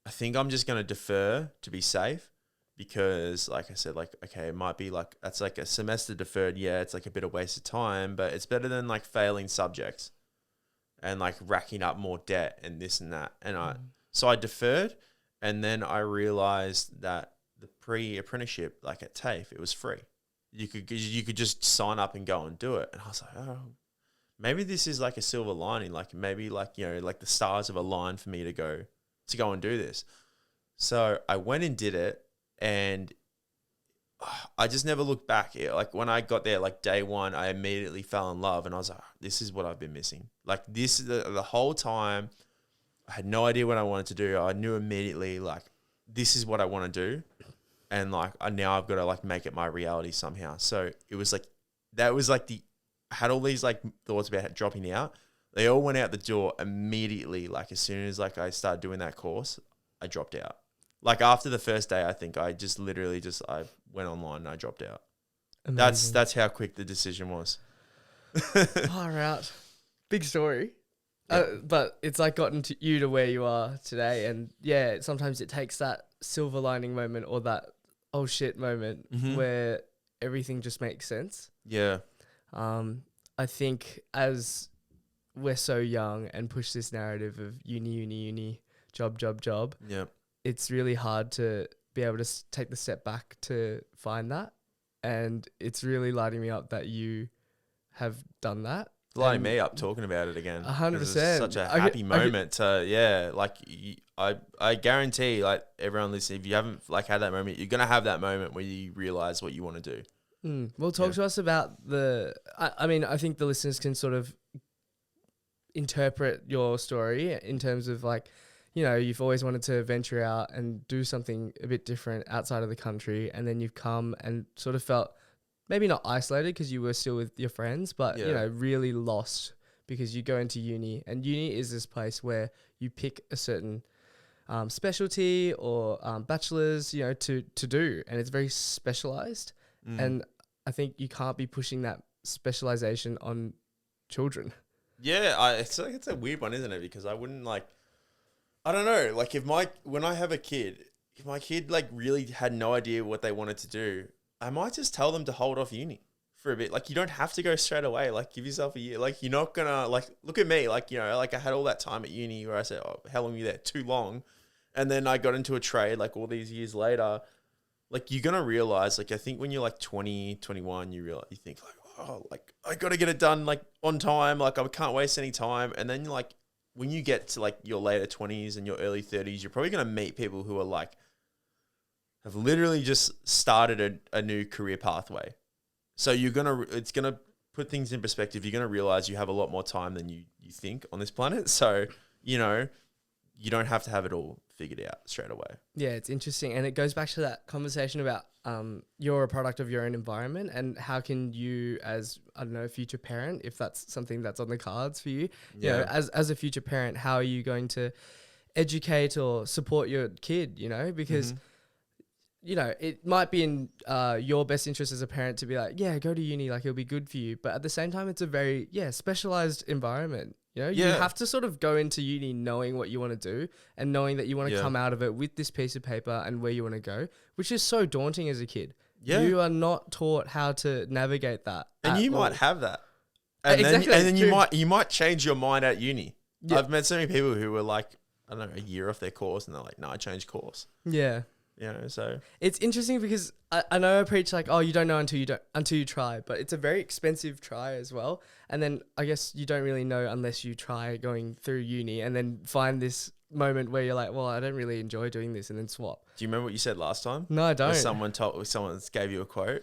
I think I'm just going to defer to be safe because like I said, like, okay, it might be like, that's like a semester deferred. Yeah. It's like a bit of waste of time, but it's better than like failing subjects and like racking up more debt and this and that. And so I deferred, and then I realized that the pre-apprenticeship, like at TAFE, it was free. You could just sign up and go and do it. And I was like, oh, maybe this is like a silver lining. Like maybe like, like the stars have aligned for me to go and do this. So I went and did it, and I just never looked back. Like when I got there, like day one, I immediately fell in love, and I was like, this is what I've been missing. Like this is the whole time. I had no idea what I wanted to do. I knew immediately like this is what I want to do. And like now I've got to like make it my reality somehow. So it was like, that was like I had all these like thoughts about dropping out. They all went out the door immediately. Like as soon as like I started doing that course, I dropped out. Like after the first day, I think I just literally I went online and I dropped out. Amazing. That's how quick the decision was. Far out. Big story. Yeah. But it's like gotten you to where you are today. And yeah, sometimes it takes that silver lining moment or that oh shit moment where everything just makes sense. Yeah. I think as we're so young and push this narrative of uni, job. Yeah. It's really hard to be able to take the step back to find that. And it's really lighting me up that you have done that. Lighting me up talking about it again. 100%. Such a happy moment like I guarantee like everyone listening, if you haven't like had that moment, you're going to have that moment where you realize what you want to do. Well, talk to us about I mean, I think the listeners can sort of interpret your story in terms of like, you've always wanted to venture out and do something a bit different outside of the country. And then you've come and sort of felt maybe not isolated because you were still with your friends, but, really lost because you go into uni, and uni is this place where you pick a certain specialty or bachelor's, to do. And it's very specialized. And I think you can't be pushing that specialization on children. Yeah, it's a weird one, isn't it? Because I wouldn't I don't know, like when I have a kid, if my kid like really had no idea what they wanted to do, I might just tell them to hold off uni for a bit. Like you don't have to go straight away. Like give yourself a year. Like you're not gonna like look at me. Like like I had all that time at uni where I said, "Oh, how long are you there? Too long." And then I got into a trade like all these years later. Like you're gonna realize. Like I think when you're like 20, 21, you think like, oh, like I got to get it done like on time. Like I can't waste any time. And then like when you get to like your later 20s and your early 30s, you're probably gonna meet people who are like have literally just started a new career pathway. So it's gonna put things in perspective. You're gonna realize you have a lot more time than you think on this planet. So, you don't have to have it all figured out straight away. Yeah, it's interesting. And it goes back to that conversation about you're a product of your own environment, and how can you as, I don't know, a future parent, if that's something that's on the cards for you, as a future parent, how are you going to educate or support your kid, because it might be in your best interest as a parent to be like, yeah, go to uni, like it'll be good for you. But at the same time, it's a very, specialized environment. You have to sort of go into uni knowing what you want to do and knowing that you want to come out of it with this piece of paper and where you want to go, which is so daunting as a kid. Yeah. You are not taught how to navigate that. And you might have that. And exactly. Then you might change your mind at uni. Yeah. I've met so many people who were like, I don't know, a year off their course and they're like, no, I changed course. Yeah. So it's interesting because I know I preach like, oh, you don't know until you try, but it's a very expensive try as well. And then I guess you don't really know unless you try going through uni and then find this moment where you're like, well, I don't really enjoy doing this, and then swap. do you remember what you said last time? No, I don't. Someone gave you a quote.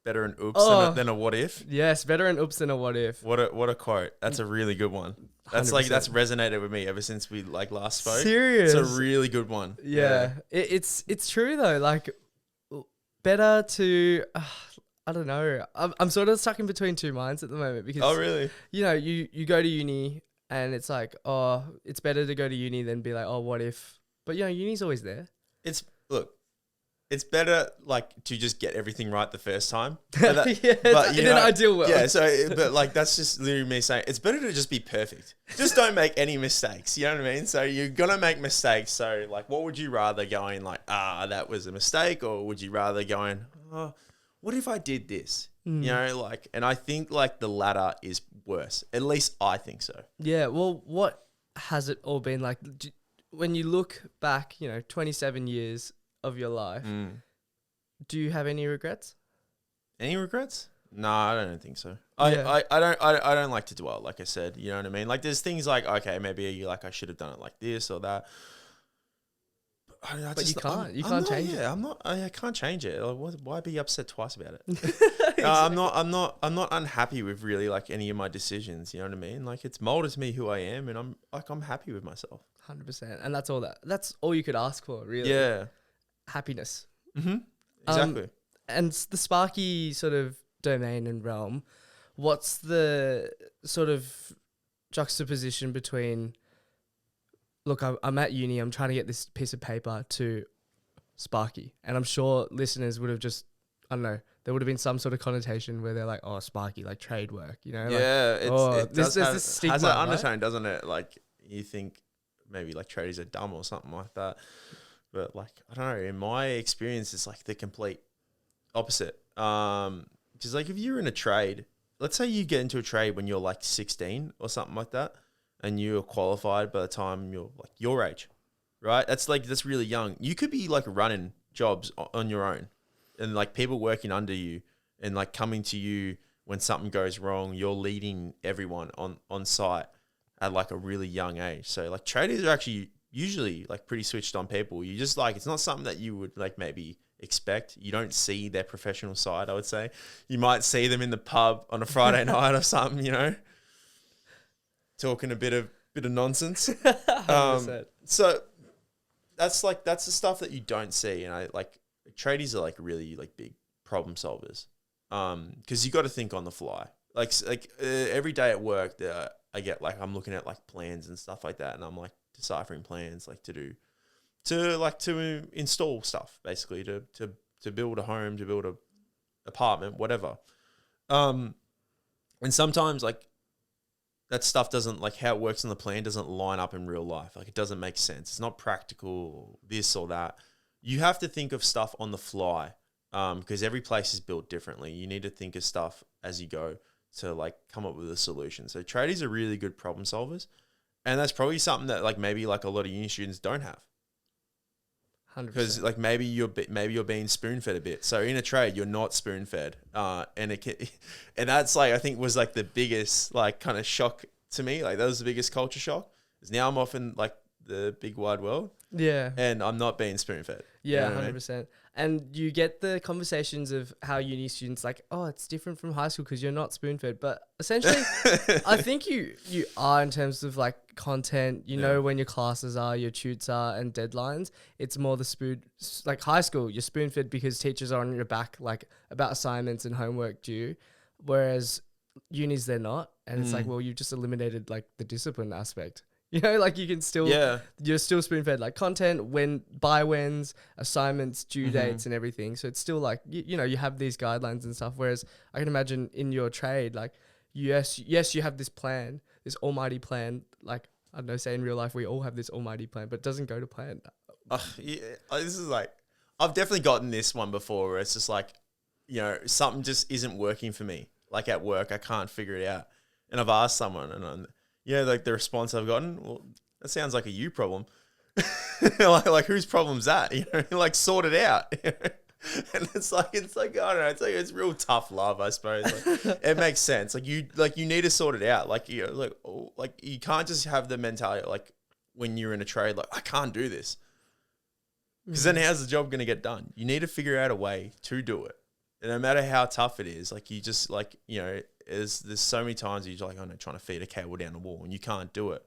Better an oops than a what if. Yes, better an oops than a what if. What a quote. That's a really good one. That's 100%. that's resonated with me ever since we last spoke. Serious. It's a really good one. Yeah. It's true though. Like, better to I don't know. I'm sort of stuck in between two minds at the moment because Oh really? You go to uni and it's like, oh, it's better to go to uni than be like, oh, what if? But uni's always there. It's better like to just get everything right the first time. But in an ideal world. Yeah, but that's just literally me saying it's better to just be perfect. Just don't make any mistakes. You know what I mean? So you're gonna make mistakes. So like, what would you rather going like, that was a mistake, or would you rather going, oh, what if I did this? And I think like the latter is worse. At least I think so. Yeah. Well, what has it all been like? When you look back, 27 years of your life, do you have any regrets? Any regrets? No, I don't think so. I don't like to dwell, like I said, you know what I mean? Like there's things like, okay, maybe like I should have done it like this or that. But you can't. You can't change it. I can't change it. Why be upset twice about it? Exactly. I'm not unhappy with really like any of my decisions. You know what I mean? Like it's molded me who I am, and I'm happy with myself. 100%, and that's all you could ask for, really. Yeah. Happiness. Mm-hmm. Exactly. And the Sparky sort of domain and realm, what's the sort of juxtaposition between, look, I'm at uni, I'm trying to get this piece of paper, to Sparky? And I'm sure listeners would have just, I don't know, there would have been some sort of connotation where they're like, oh, Sparky, like trade work, Yeah, it there's this stigma, has that undertone, right? doesn't it? Like you think maybe like tradies are dumb or something like that. But like, I don't know, in my experience, it's like the complete opposite. Because like if you're in a trade, let's say you get into a trade when you're like 16 or something like that, and you're qualified by the time you're like your age, right? That's really young. You could be like running jobs on your own, and like people working under you and like coming to you when something goes wrong. You're leading everyone on site at like a really young age. So like traders are actually usually like pretty switched on people. You just like, it's not something that you would like maybe expect. You don't see their professional side, I would say. You might see them in the pub on a Friday night or something, talking a bit of nonsense. So that's the stuff that you don't see. And I like tradies are like really like big problem solvers. Cause you got to think on the fly. Like every day at work I get like, I'm looking at like plans and stuff like that. And I'm like, deciphering plans like to install stuff, basically to build a home, to build a apartment, whatever. And sometimes like that stuff doesn't, like how it works on the plan doesn't line up in real life. Like it doesn't make sense. It's not practical, this or that. You have to think of stuff on the fly, because every place is built differently. You need to think of stuff as you go to like come up with a solution. So tradies are really good problem solvers. And that's probably something that like maybe like a lot of uni students don't have. 100%. Because like maybe you're being spoon fed a bit. So in a trade you're not spoon fed, and that's like I think was like the biggest like kind of shock to me. Like that was the biggest culture shock. Because now I'm off in like the big wide world. Yeah. And I'm not being spoon fed. Yeah, 100%. And you get the conversations of how uni students like, oh, it's different from high school because you're not spoon fed. But essentially, I think you are in terms of like content. You know when your classes are, your tutes are, and deadlines. It's more the spoon, like high school. You're spoon fed because teachers are on your back, like about assignments and homework due. Whereas unis, they're not, and it's like, well, you've just eliminated like the discipline aspect. Like you can still, you're still spoon fed like content, whens, assignments, due dates and everything. So it's still like, you have these guidelines and stuff. Whereas I can imagine in your trade, like, yes, you have this plan, this almighty plan. Like, I don't know, say in real life, we all have this almighty plan, but it doesn't go to plan. This is like, I've definitely gotten this one before where it's just like, something just isn't working for me. Like at work, I can't figure it out. And I've asked someone and like the response I've gotten, well, that sounds like a you problem. like whose problem's that? You know, like sort it out. You know? And it's like I don't know. It's real tough love, I suppose. Like, it makes sense. Like you need to sort it out. Like like you can't just have the mentality like when you're in a trade, like I can't do this, because then how's the job going to get done? You need to figure out a way to do it, and no matter how tough it is, like you just like there's so many times you're like trying to feed a cable down the wall and you can't do it,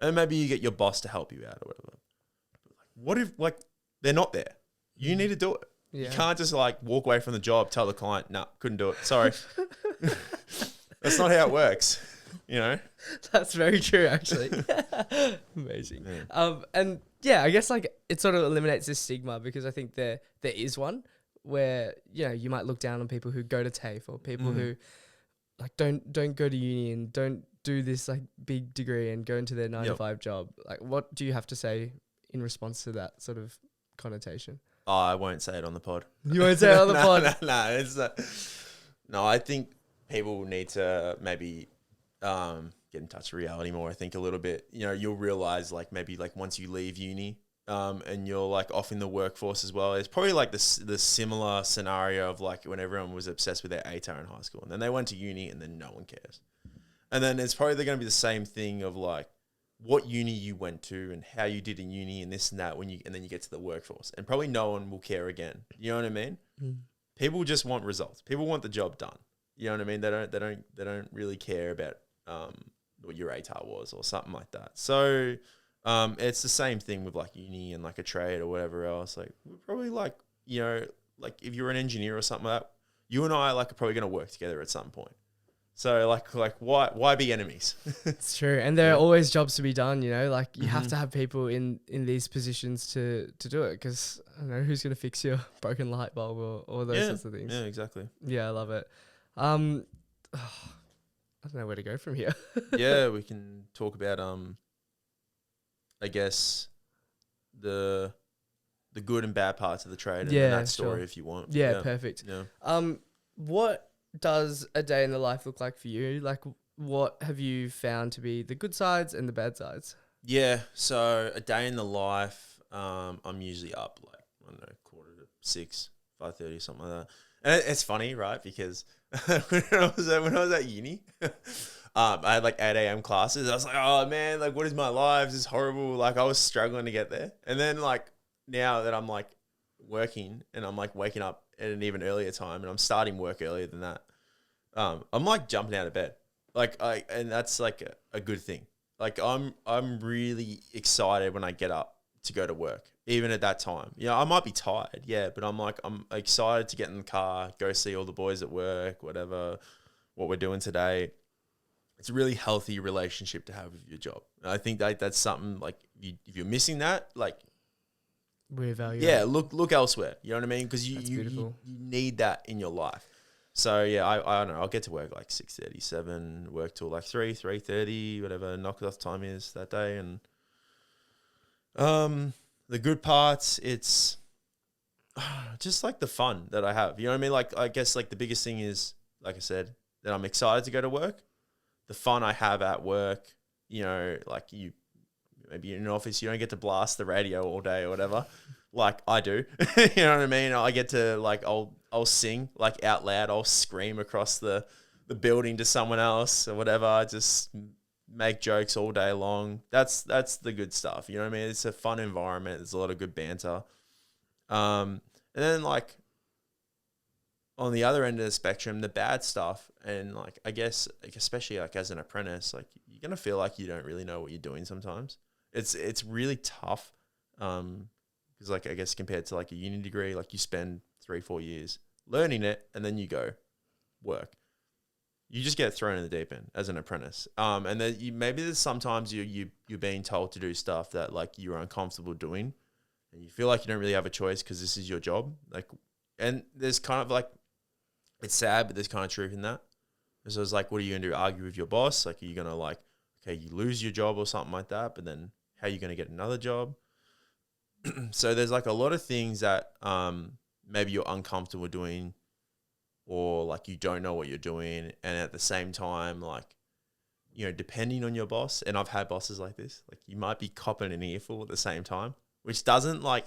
and maybe you get your boss to help you out or whatever. What if like they're not there? You need to do it. Yeah. You can't just like walk away from the job, tell the client, no, couldn't do it. Sorry. That's not how it works. You know? That's very true, actually. Amazing. Yeah. And yeah, I guess like it sort of eliminates this stigma, because I think there is one where, you might look down on people who go to TAFE, or people who like don't go to uni and don't do this like big degree and go into their 9 to 5 job. Like, what do you have to say in response to that sort of connotation? Oh, I won't say it on the pod. You won't say it on the pod? No. No, I think people need to maybe get in touch with reality more. I think a little bit. You'll realize like maybe like once you leave uni and you're like off in the workforce as well. It's probably like the similar scenario of like when everyone was obsessed with their ATAR in high school, and then they went to uni and then no one cares. And then it's probably going to be the same thing of like what uni you went to and how you did in uni and this and that and then you get to the workforce, and probably no one will care again. You know what I mean? People just want results. People want the job done. You know what I mean? They don't really care about what your ATAR was or something like that. So it's the same thing with like uni and like a trade or whatever else. Like we're probably like like if you're an engineer or something like that, you and I like are probably going to work together at some point. So like why be enemies? It's true. And there are always jobs to be done, like you have to have people in these positions to do it, because I don't know who's going to fix your broken light bulb or those sorts of things. Yeah, exactly. Yeah, I love it. I don't know where to go from here. Yeah, we can talk about I guess the good and bad parts of the trade and that story if you want. Yeah, perfect. Yeah. What does a day in the life look like for you? Like, what have you found to be the good sides and the bad sides? Yeah, so a day in the life, I'm usually up like, I don't know, 5:45, 5:30, something like that. And it's funny, right? Because when I was at uni, I had like 8 a.m. classes. I was like, oh man, like what is my life? This is horrible. Like I was struggling to get there. And then like now that I'm like working and I'm like waking up at an even earlier time and I'm starting work earlier than that, I'm like jumping out of bed. And that's like a good thing. Like I'm really excited when I get up to go to work, even at that time. I might be tired, but I'm excited to get in the car, go see all the boys at work, whatever, what we're doing today. It's a really healthy relationship to have with your job. And I think that's something like if you're missing that, like reevaluate. Yeah, look elsewhere. You know what I mean? Because you need that in your life. So yeah, I don't know. I'll get to work like 6:37, work till like 3:30, whatever knock off time is that day. And the good parts, it's just like the fun that I have. You know what I mean? Like I guess like the biggest thing is, like I said, that I'm excited to go to work. The fun I have at work, like maybe in an office, you don't get to blast the radio all day or whatever, like I do. You know what I mean? I get to like I'll sing like out loud. I'll scream across the building to someone else or whatever. I just make jokes all day long. That's the good stuff. You know what I mean? It's a fun environment. There's a lot of good banter. And then like on the other end of the spectrum, the bad stuff, and like I guess like especially like as an apprentice, like you're gonna feel like you don't really know what you're doing sometimes. It's really tough, because like I guess compared to like a uni degree, like you spend 3-4 years learning it and then you go work. You just get thrown in the deep end as an apprentice, and then maybe there's sometimes you're being told to do stuff that like you're uncomfortable doing, and you feel like you don't really have a choice because this is your job. Like, and there's kind of like, it's sad, but there's kind of truth in that. So it's like, what are you gonna do? Argue with your boss? Like, are you gonna like, okay, you lose your job or something like that, but then how are you gonna get another job? So there's like a lot of things that maybe you're uncomfortable doing, or like you don't know what you're doing, and at the same time, like you know, depending on your boss, and I've had bosses like this, like you might be copping an earful at the same time, which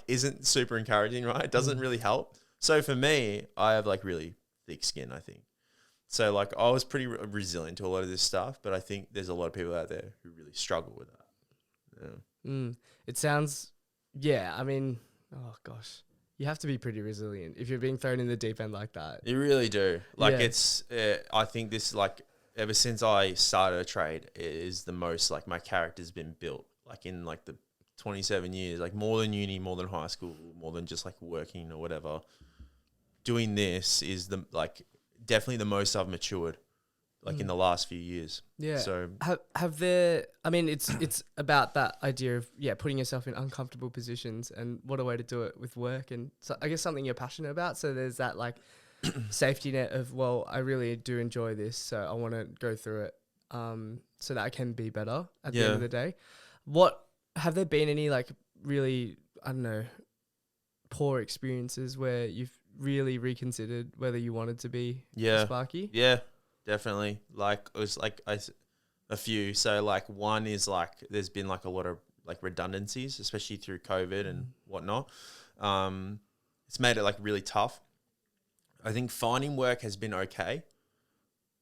isn't super encouraging, right? It doesn't really help. So for me, I have like really thick skin, I think. So like I was pretty resilient to a lot of this stuff, but I think there's a lot of people out there who really struggle with that. Yeah. It sounds, I mean, oh gosh, you have to be pretty resilient if you're being thrown in the deep end like that. You really do. Like it's, I think this like ever since I started a trade is the most like my character's been built like in like the 27 years, like more than uni, more than high school, more than just like working or whatever. Doing this is the like definitely the most I've matured like in the last few years. Yeah. So have there, I mean, it's about that idea of, putting yourself in uncomfortable positions, and what a way to do it with work. And so I guess something you're passionate about. So there's that like safety net of, well, I really do enjoy this, so I want to go through it so that I can be better at the end of the day. Have there been any like really, I don't know, poor experiences where you've really reconsidered whether you wanted to be a Sparky? Yeah, definitely. Like it was like a few. So like one is like there's been like a lot of like redundancies, especially through COVID and whatnot. It's made it like really tough. I think finding work has been okay.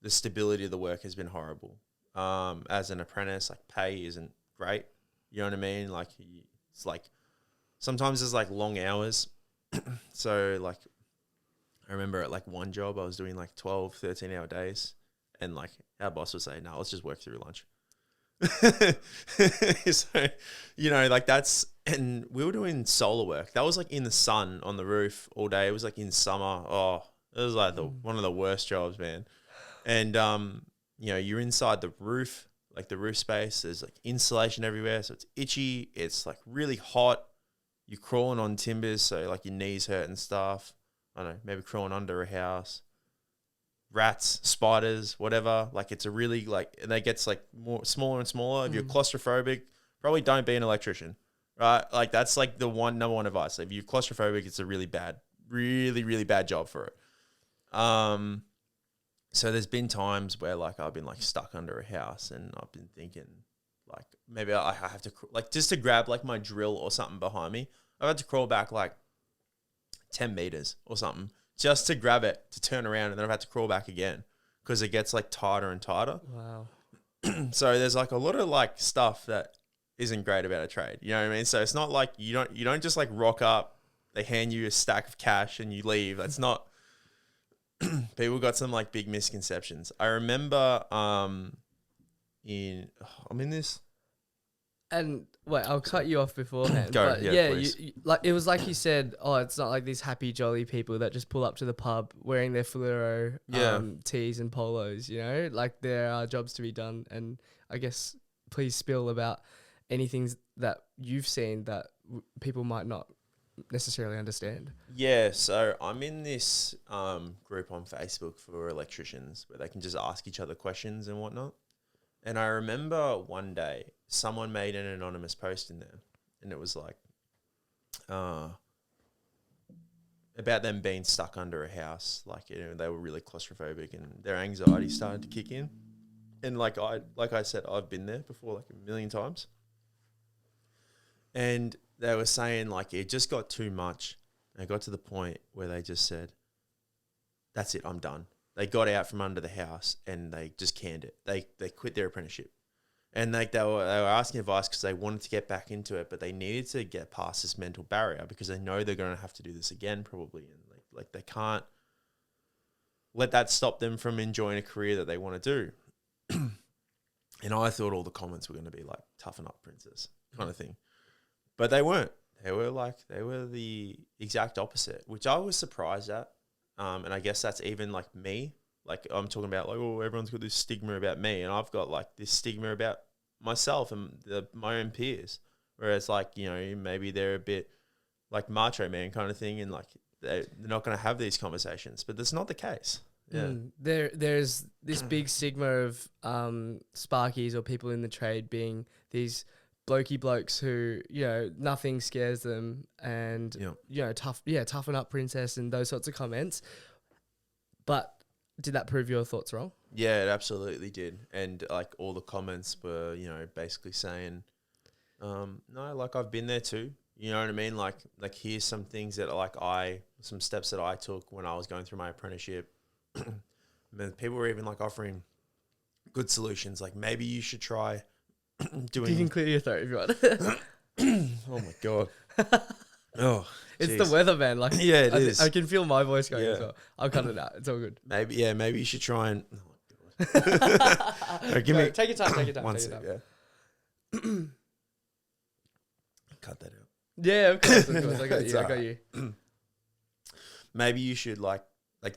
The stability of the work has been horrible. As an apprentice, like pay isn't great. You know what I mean? Like it's like sometimes there's like long hours. So like I remember at like one job I was doing like 12, 13 hour days, and like our boss would say, no, let's just work through lunch. So, you know, like and we were doing solar work. That was like in the sun on the roof all day. It was like in summer. Oh, it was like one of the worst jobs, man. And, you know, you're inside the roof, like the roof space. There's like insulation everywhere. So it's itchy. It's like really hot. You're crawling on timbers. So like your knees hurt and stuff. I don't know, maybe crawling under a house. Rats, spiders, whatever. Like it's a really like, and it gets like more smaller and smaller. If you're claustrophobic, probably don't be an electrician, right? Like that's like the number one advice. If you're claustrophobic, it's a really bad, really, really bad job for it. So there's been times where like I've been like stuck under a house, and I've been thinking like maybe I have to like just to grab like my drill or something behind me. I've had to crawl back like 10 meters or something just to grab it, to turn around, and then I've had to crawl back again because it gets like tighter and tighter. Wow. So there's like a lot of like stuff that isn't great about a trade. You know what I mean? So it's not like you don't just like rock up, they hand you a stack of cash and you leave. That's not people got some like big misconceptions. I remember I'm in this. And wait, I'll cut you off beforehand. Go, but please. you like it was like you said. Oh, it's not like these happy, jolly people that just pull up to the pub wearing their fluoro tees and polos. You know, like there are jobs to be done. And I guess please spill about anything that you've seen that people might not necessarily understand. Yeah, so I'm in this group on Facebook for electricians where they can just ask each other questions and whatnot. And I remember one day someone made an anonymous post in there, and it was like about them being stuck under a house. Like, you know, they were really claustrophobic and their anxiety started to kick in. And like I said, I've been there before like a million times. And they were saying like it just got too much. And it got to the point where they just said, that's it, I'm done. They got out from under the house and they just canned it. They quit their apprenticeship, and like they were asking advice because they wanted to get back into it, but they needed to get past this mental barrier because they know they're going to have to do this again probably, and like they can't let that stop them from enjoying a career that they want to do. And I thought all the comments were going to be like toughen up, princess kind of thing, but they weren't. They were the exact opposite, which I was surprised at. And I guess that's even like me. Like I'm talking about like, oh, everyone's got this stigma about me, and I've got like this stigma about myself and my own peers. Whereas like, you know, maybe they're a bit like macho man kind of thing, and like they're not going to have these conversations, but that's not the case. Yeah. There's this big stigma of sparkies or people in the trade being these blokey blokes who, you know, nothing scares them, and you know, toughen up, princess, and those sorts of comments. But did that prove your thoughts wrong? Yeah, it absolutely did. And like all the comments were, you know, basically saying, no, like I've been there too. You know what I mean? Like here's some things that some steps that I took when I was going through my apprenticeship. And people were even like offering good solutions. Like maybe you should try doing. You can clear your throat if you want. Oh my God. Oh, It's jeez. the weather, man. Like, Yeah, it is. I can feel my voice going as Yeah. well. I'll cut it out. It's all good. Maybe you should try and. Oh my God. Right, give me. Take your time. Take your time. One Take your sec, time. yeah. Cut that out. Yeah, of course. Of course. I got It's you. I got you. Maybe you should like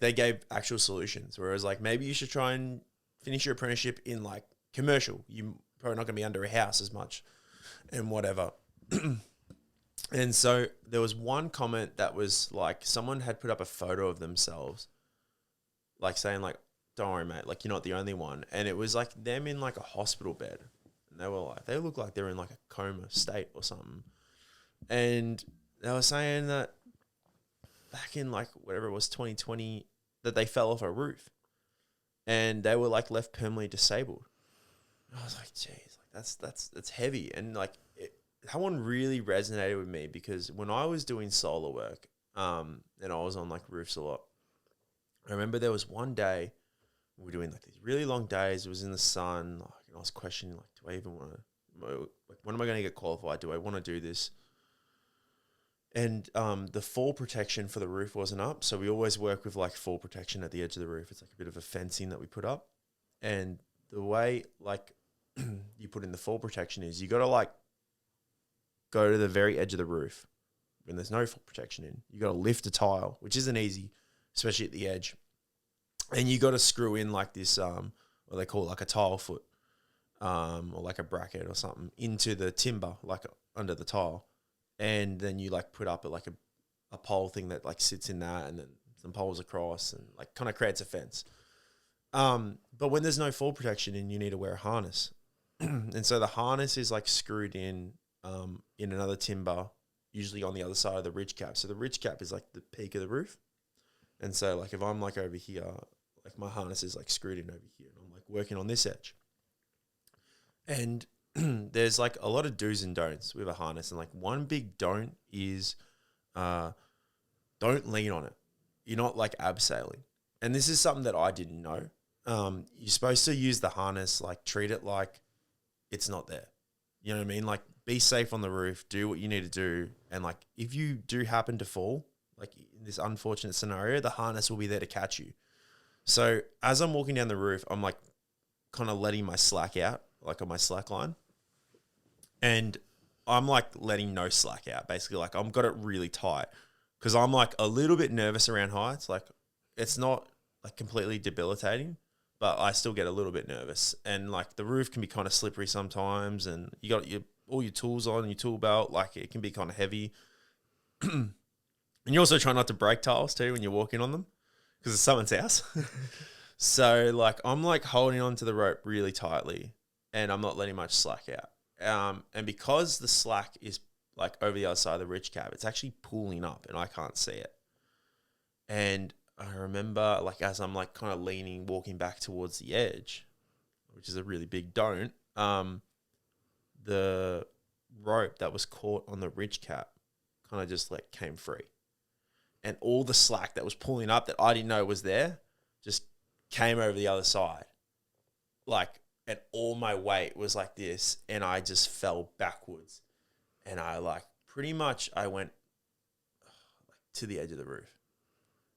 they gave actual solutions, whereas like maybe you should try and finish your apprenticeship in like commercial. You probably not going to be under a house as much and whatever. And so there was one comment that was like someone had put up a photo of themselves, like saying like, "Don't worry, mate, like you're not the only one." And it was like them in like a hospital bed, and they look like they're in like a coma state or something. And they were saying that back in like whatever it was 2020 that they fell off a roof, and they were like left permanently disabled. And I was like, "Geez, like that's heavy." And like that one really resonated with me because when I was doing solar work, and I was on like roofs a lot, I remember there was one day we were doing like these really long days. It was in the sun, like, and I was questioning like, do I even want to? Like, when am I going to get qualified? Do I want to do this? And the fall protection for the roof wasn't up, so we always work with like fall protection at the edge of the roof. It's like a bit of a fencing that we put up, and the way like you put in the fall protection is you got to like go to the very edge of the roof when there's no fall protection in. You got to lift a tile, which isn't easy, especially at the edge, and you got to screw in like this what they call like a tile foot, or like a bracket or something into the timber, like under the tile. And then you like put up a pole thing that like sits in that, and then some poles across, and like kind of creates a fence. But when there's no fall protection in, you need to wear a harness. And so the harness is like screwed in another timber, usually on the other side of the ridge cap. So the ridge cap is like the peak of the roof. And so like if I'm like over here, like my harness is like screwed in over here, and I'm like working on this edge. And there's like a lot of do's and don'ts with a harness, and like one big don't is don't lean on it. You're not like abseiling. And this is something that I didn't know. You're supposed to use the harness, like treat it like it's not there. You know what I mean? Like be safe on the roof, do what you need to do. And like if you do happen to fall, like in this unfortunate scenario, the harness will be there to catch you. So as I'm walking down the roof, I'm like kind of letting my slack out, like on my slack line. And I'm like letting no slack out, basically. Like I've got it really tight because I'm like a little bit nervous around heights. Like it's not like completely debilitating, but I still get a little bit nervous. And like the roof can be kind of slippery sometimes, and you got all your tools on, your tool belt, like it can be kind of heavy. And you also try not to break tiles too when you're walking on them because it's someone's house. So like I'm like holding onto the rope really tightly, and I'm not letting much slack out. And because the slack is like over the other side of the ridge cap, it's actually pulling up and I can't see it. And I remember like as I'm like kind of leaning, walking back towards the edge, which is a really big don't, the rope that was caught on the ridge cap kind of just like came free. And all the slack that was pulling up that I didn't know was there just came over the other side. Like, and all my weight was like this, and I just fell backwards. And I like pretty much I went to the edge of the roof.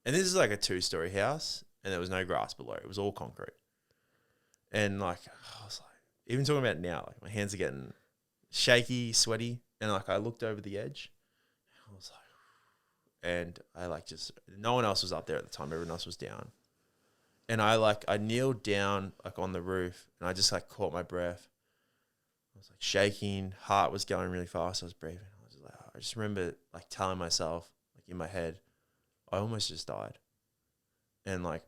And this is like a 2-story house, and there was no grass below. It was all concrete. And like I was like, even talking about it now, like my hands are getting shaky, sweaty, and like I looked over the edge. I was like, and I like just no one else was up there at the time. Everyone else was down. And I kneeled down like on the roof, and I just like caught my breath. I was like shaking, heart was going really fast. I was breathing. I just remember like telling myself like in my head, I almost just died. And like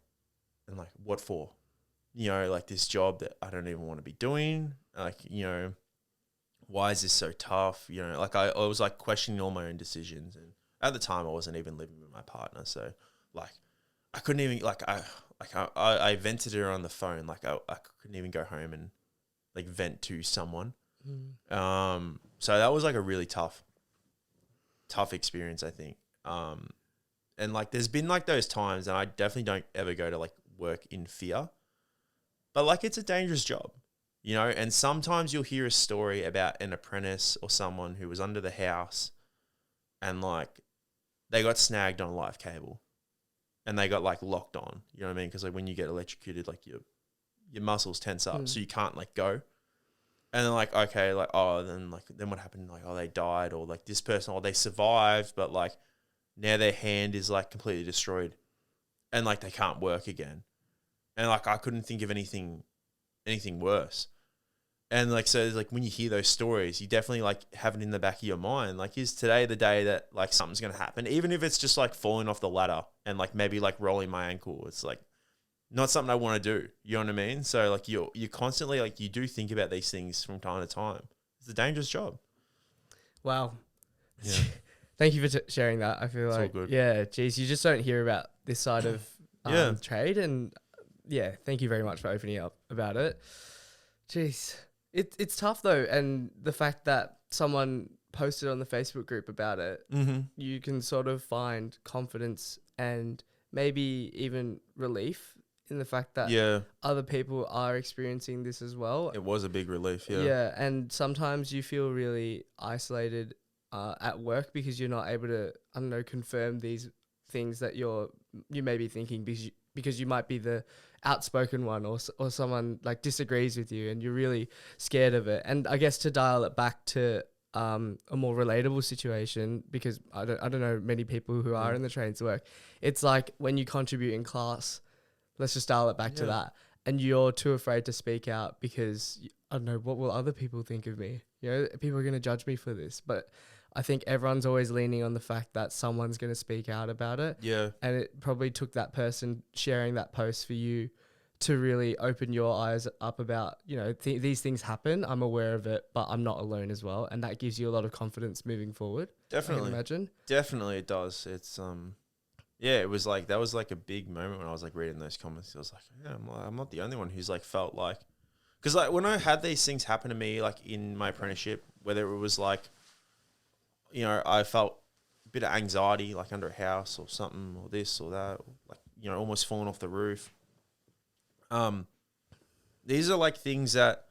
what for? You know, like this job that I don't even want to be doing. Like, you know, why is this so tough? You know, like I was like questioning all my own decisions. And at the time I wasn't even living with my partner. So like I couldn't even like I vented her on the phone. Like I couldn't even go home and like vent to someone. So that was like a really tough experience, I think. And like there's been like those times, and I definitely don't ever go to like work in fear, but like it's a dangerous job, you know. And sometimes you'll hear a story about an apprentice or someone who was under the house and like they got snagged on a live cable and they got like locked on, you know what I mean? Because like when you get electrocuted, like your muscles tense up, so you can't like go. And then like, okay, like, oh, then what happened? Like, oh, they died, or like this person, or they survived, but like now their hand is like completely destroyed and like they can't work again. And like, I couldn't think of anything worse. And like, so like when you hear those stories, you definitely like have it in the back of your mind. Like, is today the day that like something's going to happen? Even if it's just like falling off the ladder and like maybe like rolling my ankle, it's like not something I want to do. You know what I mean? So like you constantly like you do think about these things from time to time. It's a dangerous job. Wow. Yeah. Thank you for sharing that. I feel It's like, all good. yeah, geez, you just don't hear about this side of Yeah. trade. And yeah, thank you very much for opening up about it. Jeez. It's tough though. And the fact that someone posted on the Facebook group about it, you can sort of find confidence and maybe even relief in the fact that other people are experiencing this as well. It was a big relief, yeah. Yeah, and sometimes you feel really isolated at work because you're not able to, I don't know, confirm these things that you may be thinking because you might be the outspoken one or someone like disagrees with you and you're really scared of it. And I guess to dial it back to a more relatable situation, because I don't know many people who are in the trades work. It's like when you contribute in class, let's just dial it back to that, and you're too afraid to speak out because I don't know, what will other people think of me? You know, people are going to judge me for this. But I think everyone's always leaning on the fact that someone's going to speak out about it. Yeah. And it probably took that person sharing that post for you to really open your eyes up about, you know, these things happen. I'm aware of it, but I'm not alone as well. And that gives you a lot of confidence moving forward. Definitely. I can imagine. Definitely it does. It's, yeah, it was like, that was like a big moment when I was like reading those comments. I was like, yeah, I'm not the only one who's like felt like, because like when I had these things happen to me, like in my apprenticeship, whether it was like, you know, I felt a bit of anxiety, like under a house or something, or this or that, or like, you know, almost falling off the roof. These are like things that.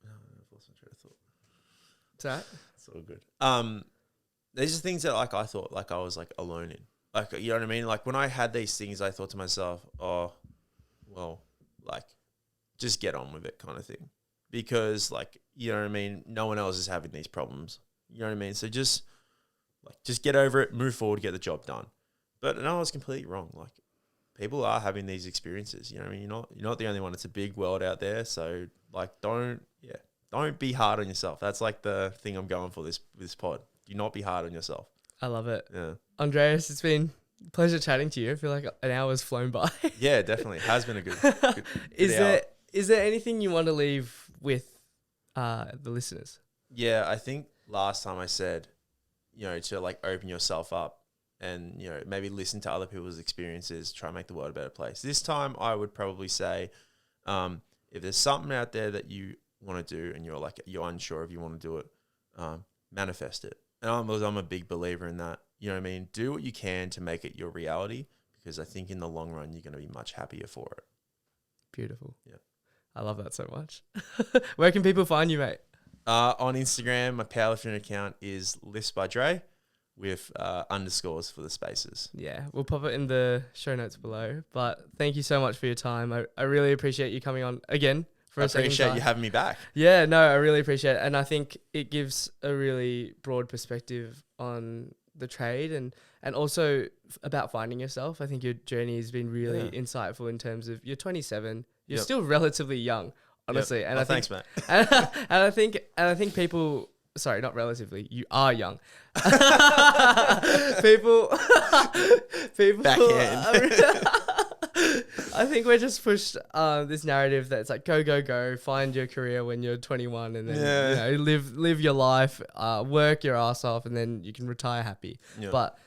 I've lost my train of thought. What's that? It's all good. These are things that like I thought like I was like alone in. Like, you know what I mean? Like when I had these things, I thought to myself, oh, well, like just get on with it kind of thing. Because like, you know what I mean? No one else is having these problems. You know what I mean? So just get over it, move forward, get the job done. But no, I was completely wrong. Like people are having these experiences. You know what I mean? You're not the only one. It's a big world out there. So like, don't be hard on yourself. That's like the thing I'm going for this pod. Do not be hard on yourself. I love it. Yeah. Andreas, it's been a pleasure chatting to you. I feel like an hour's flown by. Yeah, definitely. It has been a good hour. Is there anything you want to leave with the listeners? Yeah, I think last time I said, you know, to like open yourself up and, you know, maybe listen to other people's experiences, try and make the world a better place. This time I would probably say, if there's something out there that you want to do and you're unsure if you want to do it, manifest it. And I'm a big believer in that. You know what I mean? Do what you can to make it your reality, because I think in the long run, you're going to be much happier for it. Beautiful. Yeah. I love that so much. Where can people find you, mate? On Instagram, my powerlifting account is Lifts by Dre with underscores for the spaces. Yeah, we'll pop it in the show notes below. But thank you so much for your time. I really appreciate you coming on again. I appreciate you having me back. Yeah, no, I really appreciate it. And I think it gives a really broad perspective on the trade and also about finding yourself. I think your journey has been really insightful in terms of you're 27. You're still relatively young, honestly. And thanks, mate. And I think people, sorry, not relatively, you are young. people Backhand. I think we're just pushed this narrative that it's like go, find your career when you're 21 and then you know, live your life, work your ass off, and then you can retire happy. Yeah. But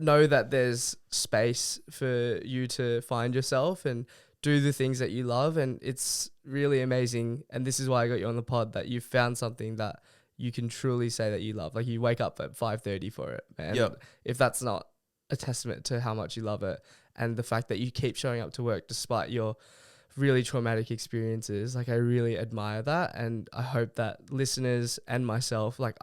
know that there's space for you to find yourself and do the things that you love. And it's really amazing. And this is why I got you on the pod, that you've found something that you can truly say that you love. Like, you wake up at 5:30 for it, man. Yep. If that's not a testament to how much you love it, and the fact that you keep showing up to work despite your really traumatic experiences, like, I really admire that. And I hope that listeners and myself, like,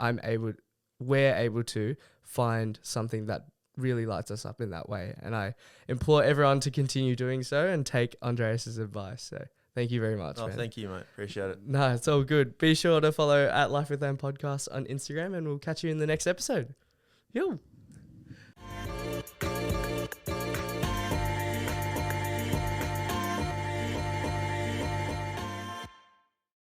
we're able to find something that really lights us up in that way. And I implore everyone to continue doing so and take Andreas's advice. So thank you very much, man. Thank you, mate. Appreciate it. No, it's all good. Be sure to follow @Life with Lamb podcast on Instagram, and we'll catch you in the next episode. Yo.